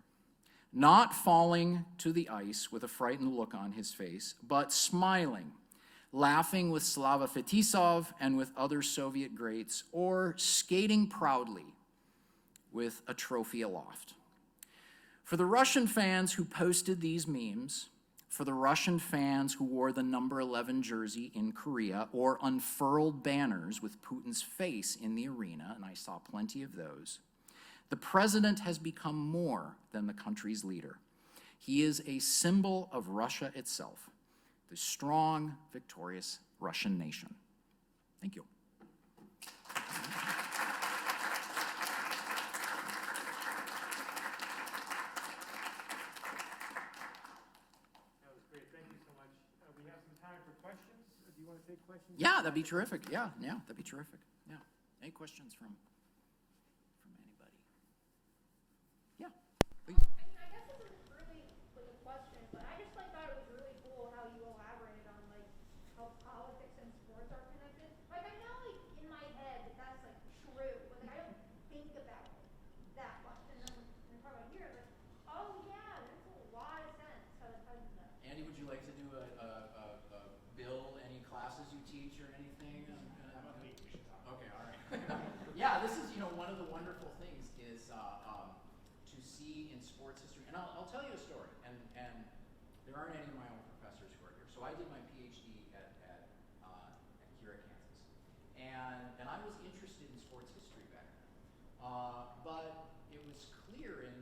not falling to the ice with a frightened look on his face, but smiling, laughing with Slava Fetisov and with other Soviet greats, or skating proudly with a trophy aloft. For the Russian fans who posted these memes, for the Russian fans who wore the number 11 jersey in Korea or unfurled banners with Putin's face in the arena, and I saw plenty of those, the president has become more than the country's leader. He is a symbol of Russia itself, the strong, victorious Russian nation. Thank you. Do you want to take questions? Yeah, that'd be terrific. Yeah, that'd be terrific. Yeah. Any questions from anybody? Yeah, please. I guess this is really like a question, but I just thought it was really cool how you elaborated on how politics and sports are connected. I know in my head that's true, but I don't think about it that much. And then when I'm talking about here, oh yeah, that makes a lot of sense how that ties into that. Andy, would you like to do a bill, any classes you teach or anything? I don't think we should talk. Okay, all right. Yeah, this is, one of the wonderful things is to see in sports history, and I'll tell you a story, and there aren't any of my own professors who are here. So I did my PhD here at Kansas, and I was interested in sports history back then, but it was clear in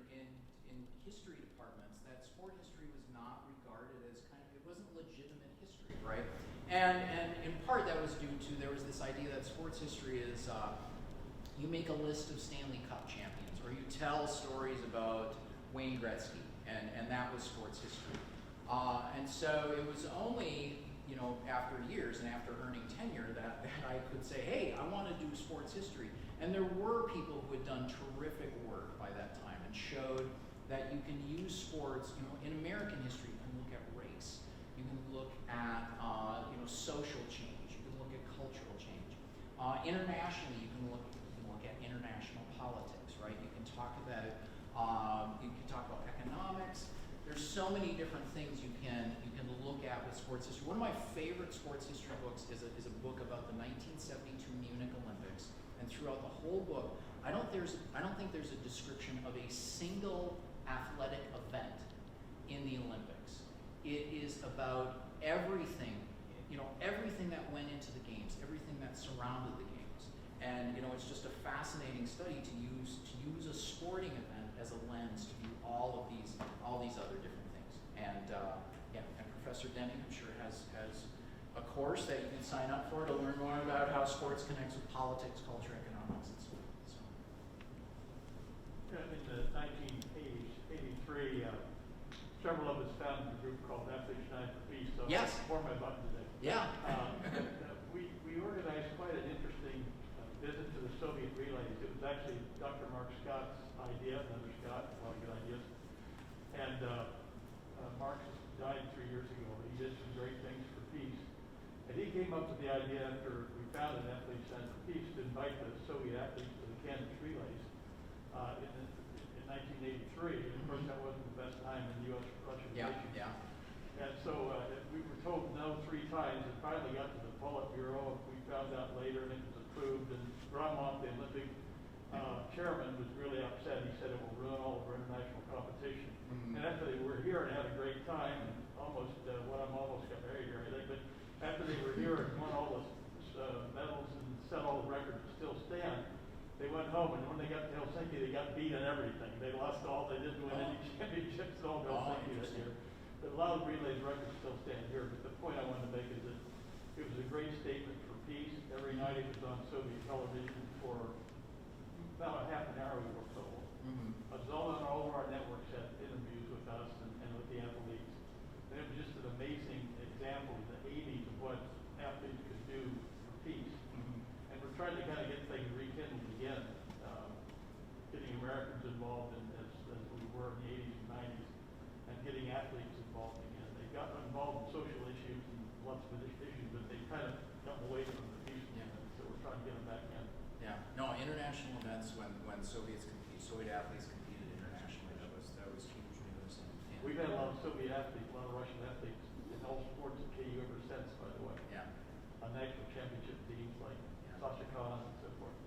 history departments that sport history was not regarded as it wasn't legitimate history, right? And in part that was due to, there was this idea that sports history is, you make a list of Stanley Cup champions, or you tell stories about Wayne Gretzky, and that was sports history. And so it was only, after years and after earning tenure that I could say, hey, I want to do sports history. And there were people who had done terrific work by that time and showed that you can use sports, in American history, you can look at race, you can look at, social change, you can look at cultural change. Internationally, you can look at international politics, right? You can talk about, economics. There's so many different things you can look at with sports history. One of my favorite sports history books is a book about the 1972 Munich Olympics, and throughout the whole book, I don't think there's a description of a single athletic event in the Olympics. It is about everything, everything that went into the games, everything that surrounded the games. And it's just a fascinating study to use a sporting event as a lens to view all these other different things. And and Professor Denning, I'm sure, has a course that you can sign up for to learn more about how sports connects with politics, culture, economics, and so on. In the 1983, several of us founded a group called Athletes United for Peace. So Yes. For my button today. Yeah. We organized quite an interesting visit to the Soviet relays. It was actually Dr. Mark Scott's idea, another Scott, a lot of good ideas. And Mark died 3 years ago. He did some great things for peace. And he came up with the idea after we founded Athletes United for Peace to invite the Soviet athletes to the Kansas relays in 1983. And of course, that wasn't the best time in U.S.-Russia relations. Yeah. And so we were told no 3 times. It finally got to the Politburo. We found out later, and it was approved. And Gromov, the Olympic chairman, was really upset. He said it will ruin all of our international competition. Mm-hmm. And after they were here and had a great time, and almost got married here, I think. But after they were here and won all the medals and set all the records to still stand, they went home. And when they got to Helsinki, they got beat on everything. They lost all. They didn't win any championships at all in Helsinki that year. But a lot of relays records still stand here. But the point I wanted to make is that it was a great statement for peace. Every night it was on Soviet television for about a half an hour, we were told. Mm-hmm. It was all of our networks had interviews with us and with the athletes. And it was just an amazing example in the 80s of what athletes could do for peace. Mm-hmm. And we're trying to kind of get things rekindled again, getting Americans involved as we were in the 80s and 90s, and getting athletes involved again. They got involved in social issues and lots of issues, but they kind of got away from the peace movement. So we're trying to get them back in. Yeah. No, international events when Soviet athletes competed internationally, that was huge news. And we've had a lot of Soviet athletes, a lot of Russian athletes in all sports at KU ever since, by the way. Yeah. On national championship teams like Sasha Khan and so forth.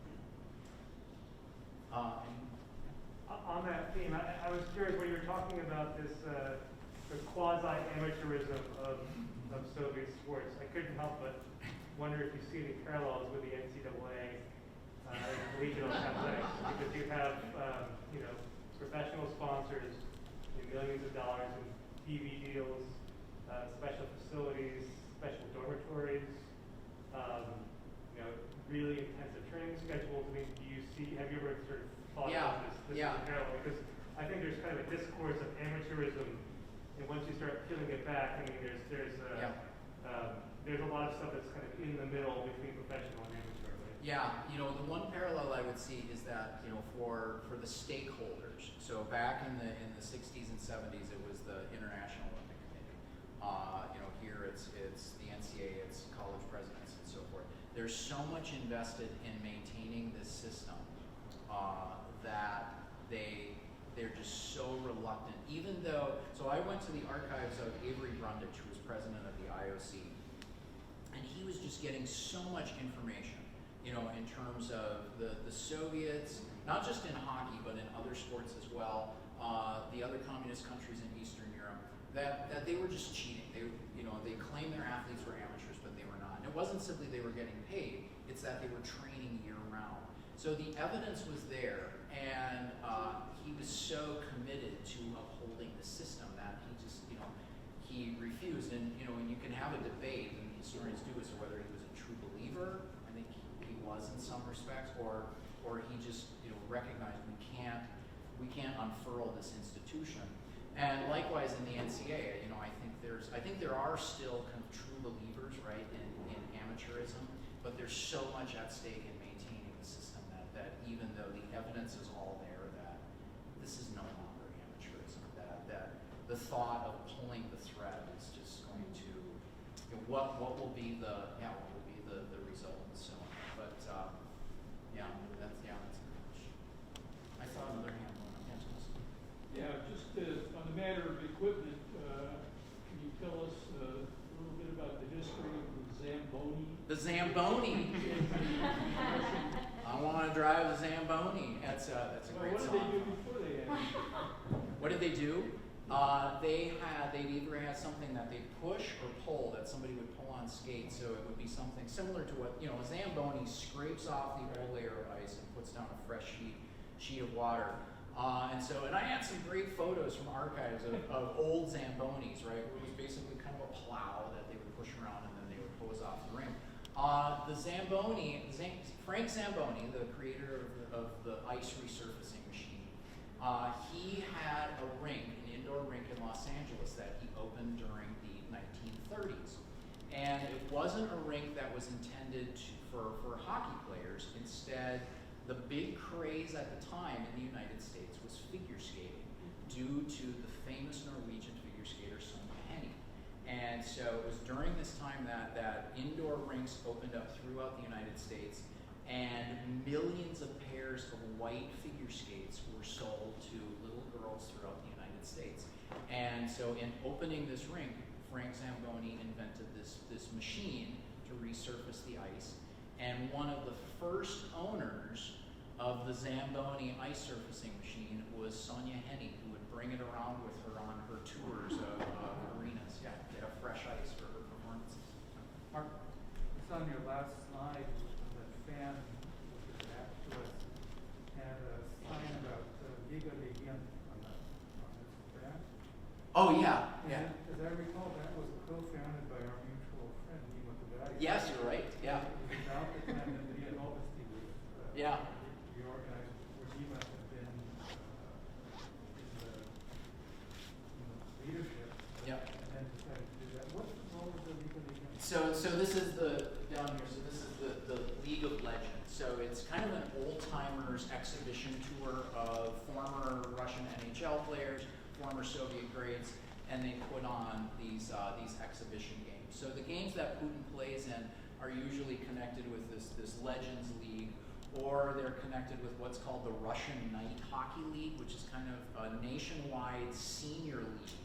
I was curious when you were talking about this, the quasi-amateurism of Soviet sports. I couldn't help but wonder if you see any parallels with the NCAA collegiate athletics, because you have, professional sponsors, millions of dollars in TV deals, special facilities, special dormitories, really intensive training schedules. I mean, have you ever sort of thought about this as a parallel? Because I think there's kind of a discourse of amateurism, and once you start peeling it back, I mean, there's a lot of stuff that's kind of in the middle between professional and amateur, right? Yeah, the one parallel I would see is that, for the stakeholders, so back in the 60s and 70s, it was the International Olympic Committee. Here it's the Ncaa, it's college presidents and so forth. There's so much invested in maintaining this system that they're just so reluctant, even though, so I went to the archives of Avery Brundage, who was president of the IOC, and he was just getting so much information, in terms of the Soviets, not just in hockey, but in other sports as well, the other communist countries in Eastern Europe, that they were just cheating. They claimed their athletes were amateurs, but they were not. And it wasn't simply they were getting paid, it's that they were training year round. So the evidence was there, and he was so committed to upholding the system that he just, he refused. And, and you can have a debate, and historians do, as to whether he was a true believer. I think he was in some respects, or he just, recognized we can't unfurl this institution. And likewise in the Ncaa, I think there are still kind of true believers, right, in amateurism, but there's so much at stake in maintaining the system that even though the evidence is all there, that this is no longer amateurism, that the thought of pulling the thread is just going to, what will be the result and so on. But that's pretty much. I saw another hand going up. Yeah, just on the matter of equipment, can you tell us a little bit about the history of the Zamboni? The Zamboni. I want to drive the Zamboni. That's a great song. What did they do before they had it? What did they do? They'd either had something that they push or pull, that somebody would pull on skates, so it would be something similar to what, a Zamboni scrapes off the old layer of ice and puts down a fresh sheet of water. And I had some great photos from archives of old Zambonis, right? Where it was basically kind of a plow that they would push around and then they would hose off the ring. The Zamboni, Frank Zamboni, the creator of the ice resurfacing machine, he had a rink, an indoor rink in Los Angeles that he opened during the 1930s. And it wasn't a rink that was intended for hockey players. Instead, the big craze at the time in the United States was figure skating, due to the famous Norwegian figure skater Sonja Hennie. And so it was during this time that indoor rinks opened up throughout the United States, and millions of pairs of white figure skates were sold to little girls throughout the United States. And so in opening this rink, Frank Zamboni invented this machine to resurface the ice. And one of the first owners of the Zamboni ice surfacing machine was Sonja Hennie, who would bring it around with her on her tours of arenas, to have fresh ice for her performances. Mark? It's on your last slide, that fan with the back to us had a sign about Liga Legend on its back. Oh, yeah. Yeah. As I recall, that was co-founded by our mutual friend, Nima Kavadi. Yes, you're right. Yeah. It was about the time that Leah Obesti was reorganized, where Nima had been in the leadership. Yep. And then decided to do that. What role was the Liga Legend? So this is down here, so this is the League of Legends. So it's kind of an old-timers exhibition tour of former Russian NHL players, former Soviet greats, and they put on these exhibition games. So the games that Putin plays in are usually connected with this Legends League, or they're connected with what's called the Russian Night Hockey League, which is kind of a nationwide senior league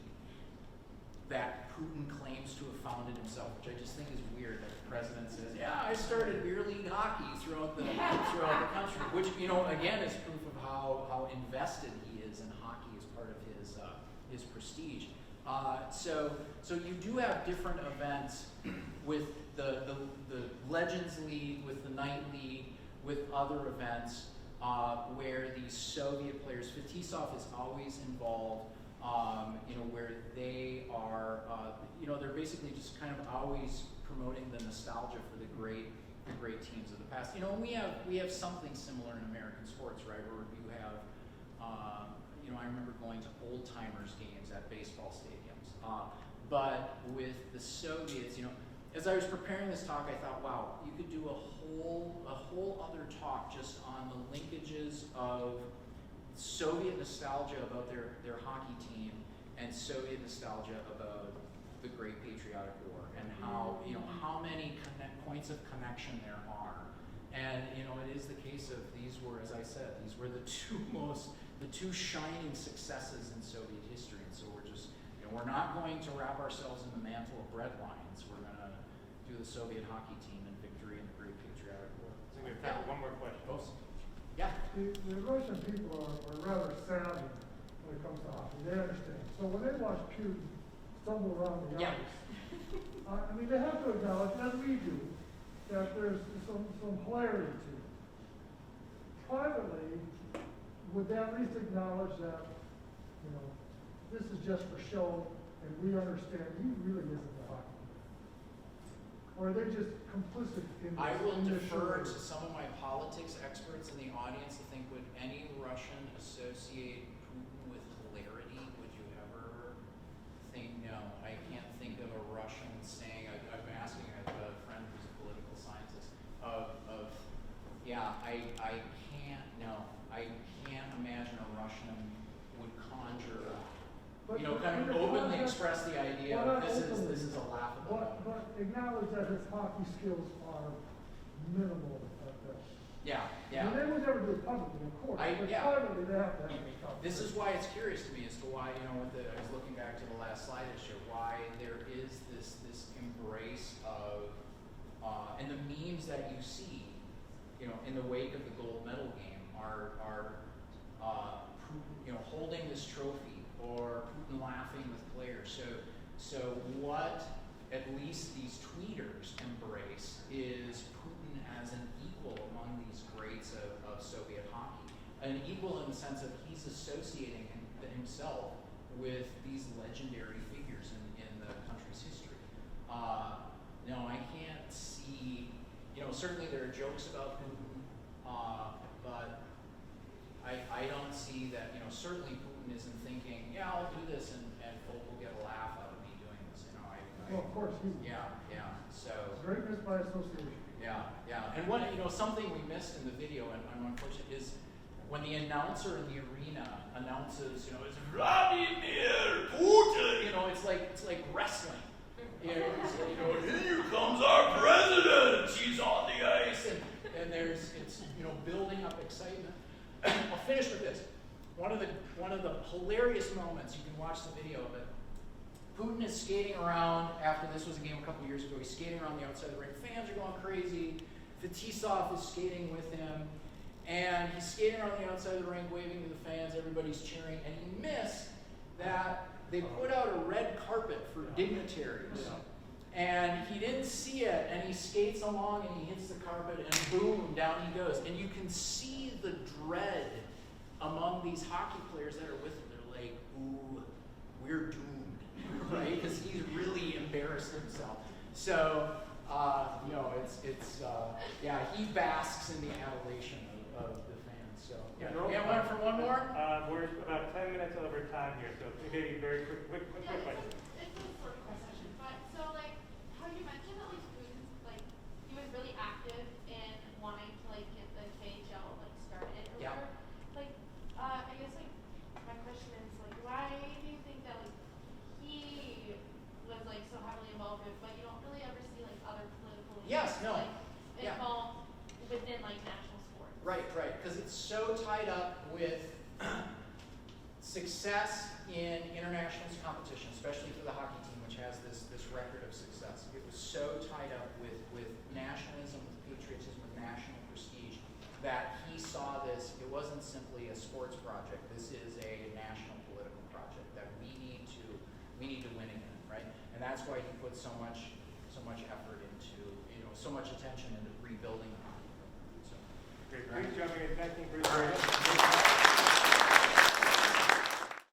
that Putin claims to have founded himself, which I just think is weird that the president says, yeah, I started beer league hockey throughout the country, which, again, is proof of how invested he is in hockey as part of his prestige. So you do have different events with the Legends League, with the Night League, with other events where these Soviet players, Fetisov is always involved, where they are, they're basically just kind of always promoting the nostalgia for the great teams of the past. And we have something similar in American sports, right? Where you have, I remember going to old timers games at baseball stadiums. But with the Soviets, as I was preparing this talk, I thought, wow, you could do a whole other talk just on the linkages of Soviet nostalgia about their hockey team and Soviet nostalgia about the Great Patriotic War, and how many points of connection there are. And it is the case of these were, as I said, these were the two shining successes in Soviet history. And so we're just, we're not going to wrap ourselves in the mantle of breadlines. We're going to do the Soviet hockey team and victory in the Great Patriotic War. I think we have time for one more question. Yeah. The Russian people are rather savvy when it comes to hockey. They understand. So when they watch Putin stumble around the ice, they have to acknowledge, as we do, that there's some hilarity to it. Privately, would they at least acknowledge that, this is just for show, and we understand he really isn't the hockey player? Or are they just complicit in this? I will in this defer charade? to some of my politics experts in the audience to think, would any Russian associate Putin with hilarity? Would you ever think, no, I can't think of a Russian saying, I've been asking a friend who's a political scientist, I can't imagine a Russian would conjure, kind of openly express the idea of this is a laughable. But acknowledge that his hockey skills are minimal at best. Yeah. And they would never do it publicly, of course. But privately, they have to have a tough. This is why it's curious to me as to why, I was looking back to the last slide I showed, why there is this embrace of, and the memes that you see, in the wake of the gold medal game are Putin, holding this trophy, or Putin laughing with players. So what at least these tweeters embrace is Putin as an equal among these greats of Soviet hockey. An equal in the sense of he's associating himself with these legendary figures in the country's history. No, I can't see, certainly there are jokes about Putin, but I don't see that, certainly Putin isn't thinking, yeah, I'll do this and folk will get a laugh out of me doing this. Well, of course, Yeah. So. Greatness by association. Yeah. And what, something we missed in the video, and I'm unfortunate, is when the announcer in the arena announces, it's Vladimir Putin. It's like wrestling. Here comes our president. He's on the ice, and it's building up excitement. I'll finish with this. One of the hilarious moments, you can watch the video of it. Putin is skating around after this was a game a couple years ago. He's skating around the outside of the rink. Fans are going crazy. Fetisov is skating with him. And he's skating around the outside of the rink, waving to the fans. Everybody's cheering. And he missed that they put out a red carpet for dignitaries. And he didn't see it. And he skates along and he hits the carpet and boom, down he goes. And you can see the dread among these hockey players that are with him. They're like, ooh, we're doomed, right? Because he's really embarrassed himself. So, he basks in the adulation of the fans. So, one for one more? We're about 10 minutes over time here, so maybe very quick question. It's a short question, but so how you mentioned that Putin's he was really active in wanting to get the KHL started or Yeah. whatever. I guess my question is why do you think that he was so heavily involved with, but you don't really ever see other political leaders involved within national sports? Right, because it's so tied up with success in international competition, especially for the hockey team, which has this record of success. It was so tied up with nationalism, with patriotism, with national prestige, that he saw this, it wasn't simply a sports project, this is a national political project that we need to win again, right? And that's why he put so much effort into, so much attention into rebuilding the hockey program. So, Okay, please join me in thanking Bruce.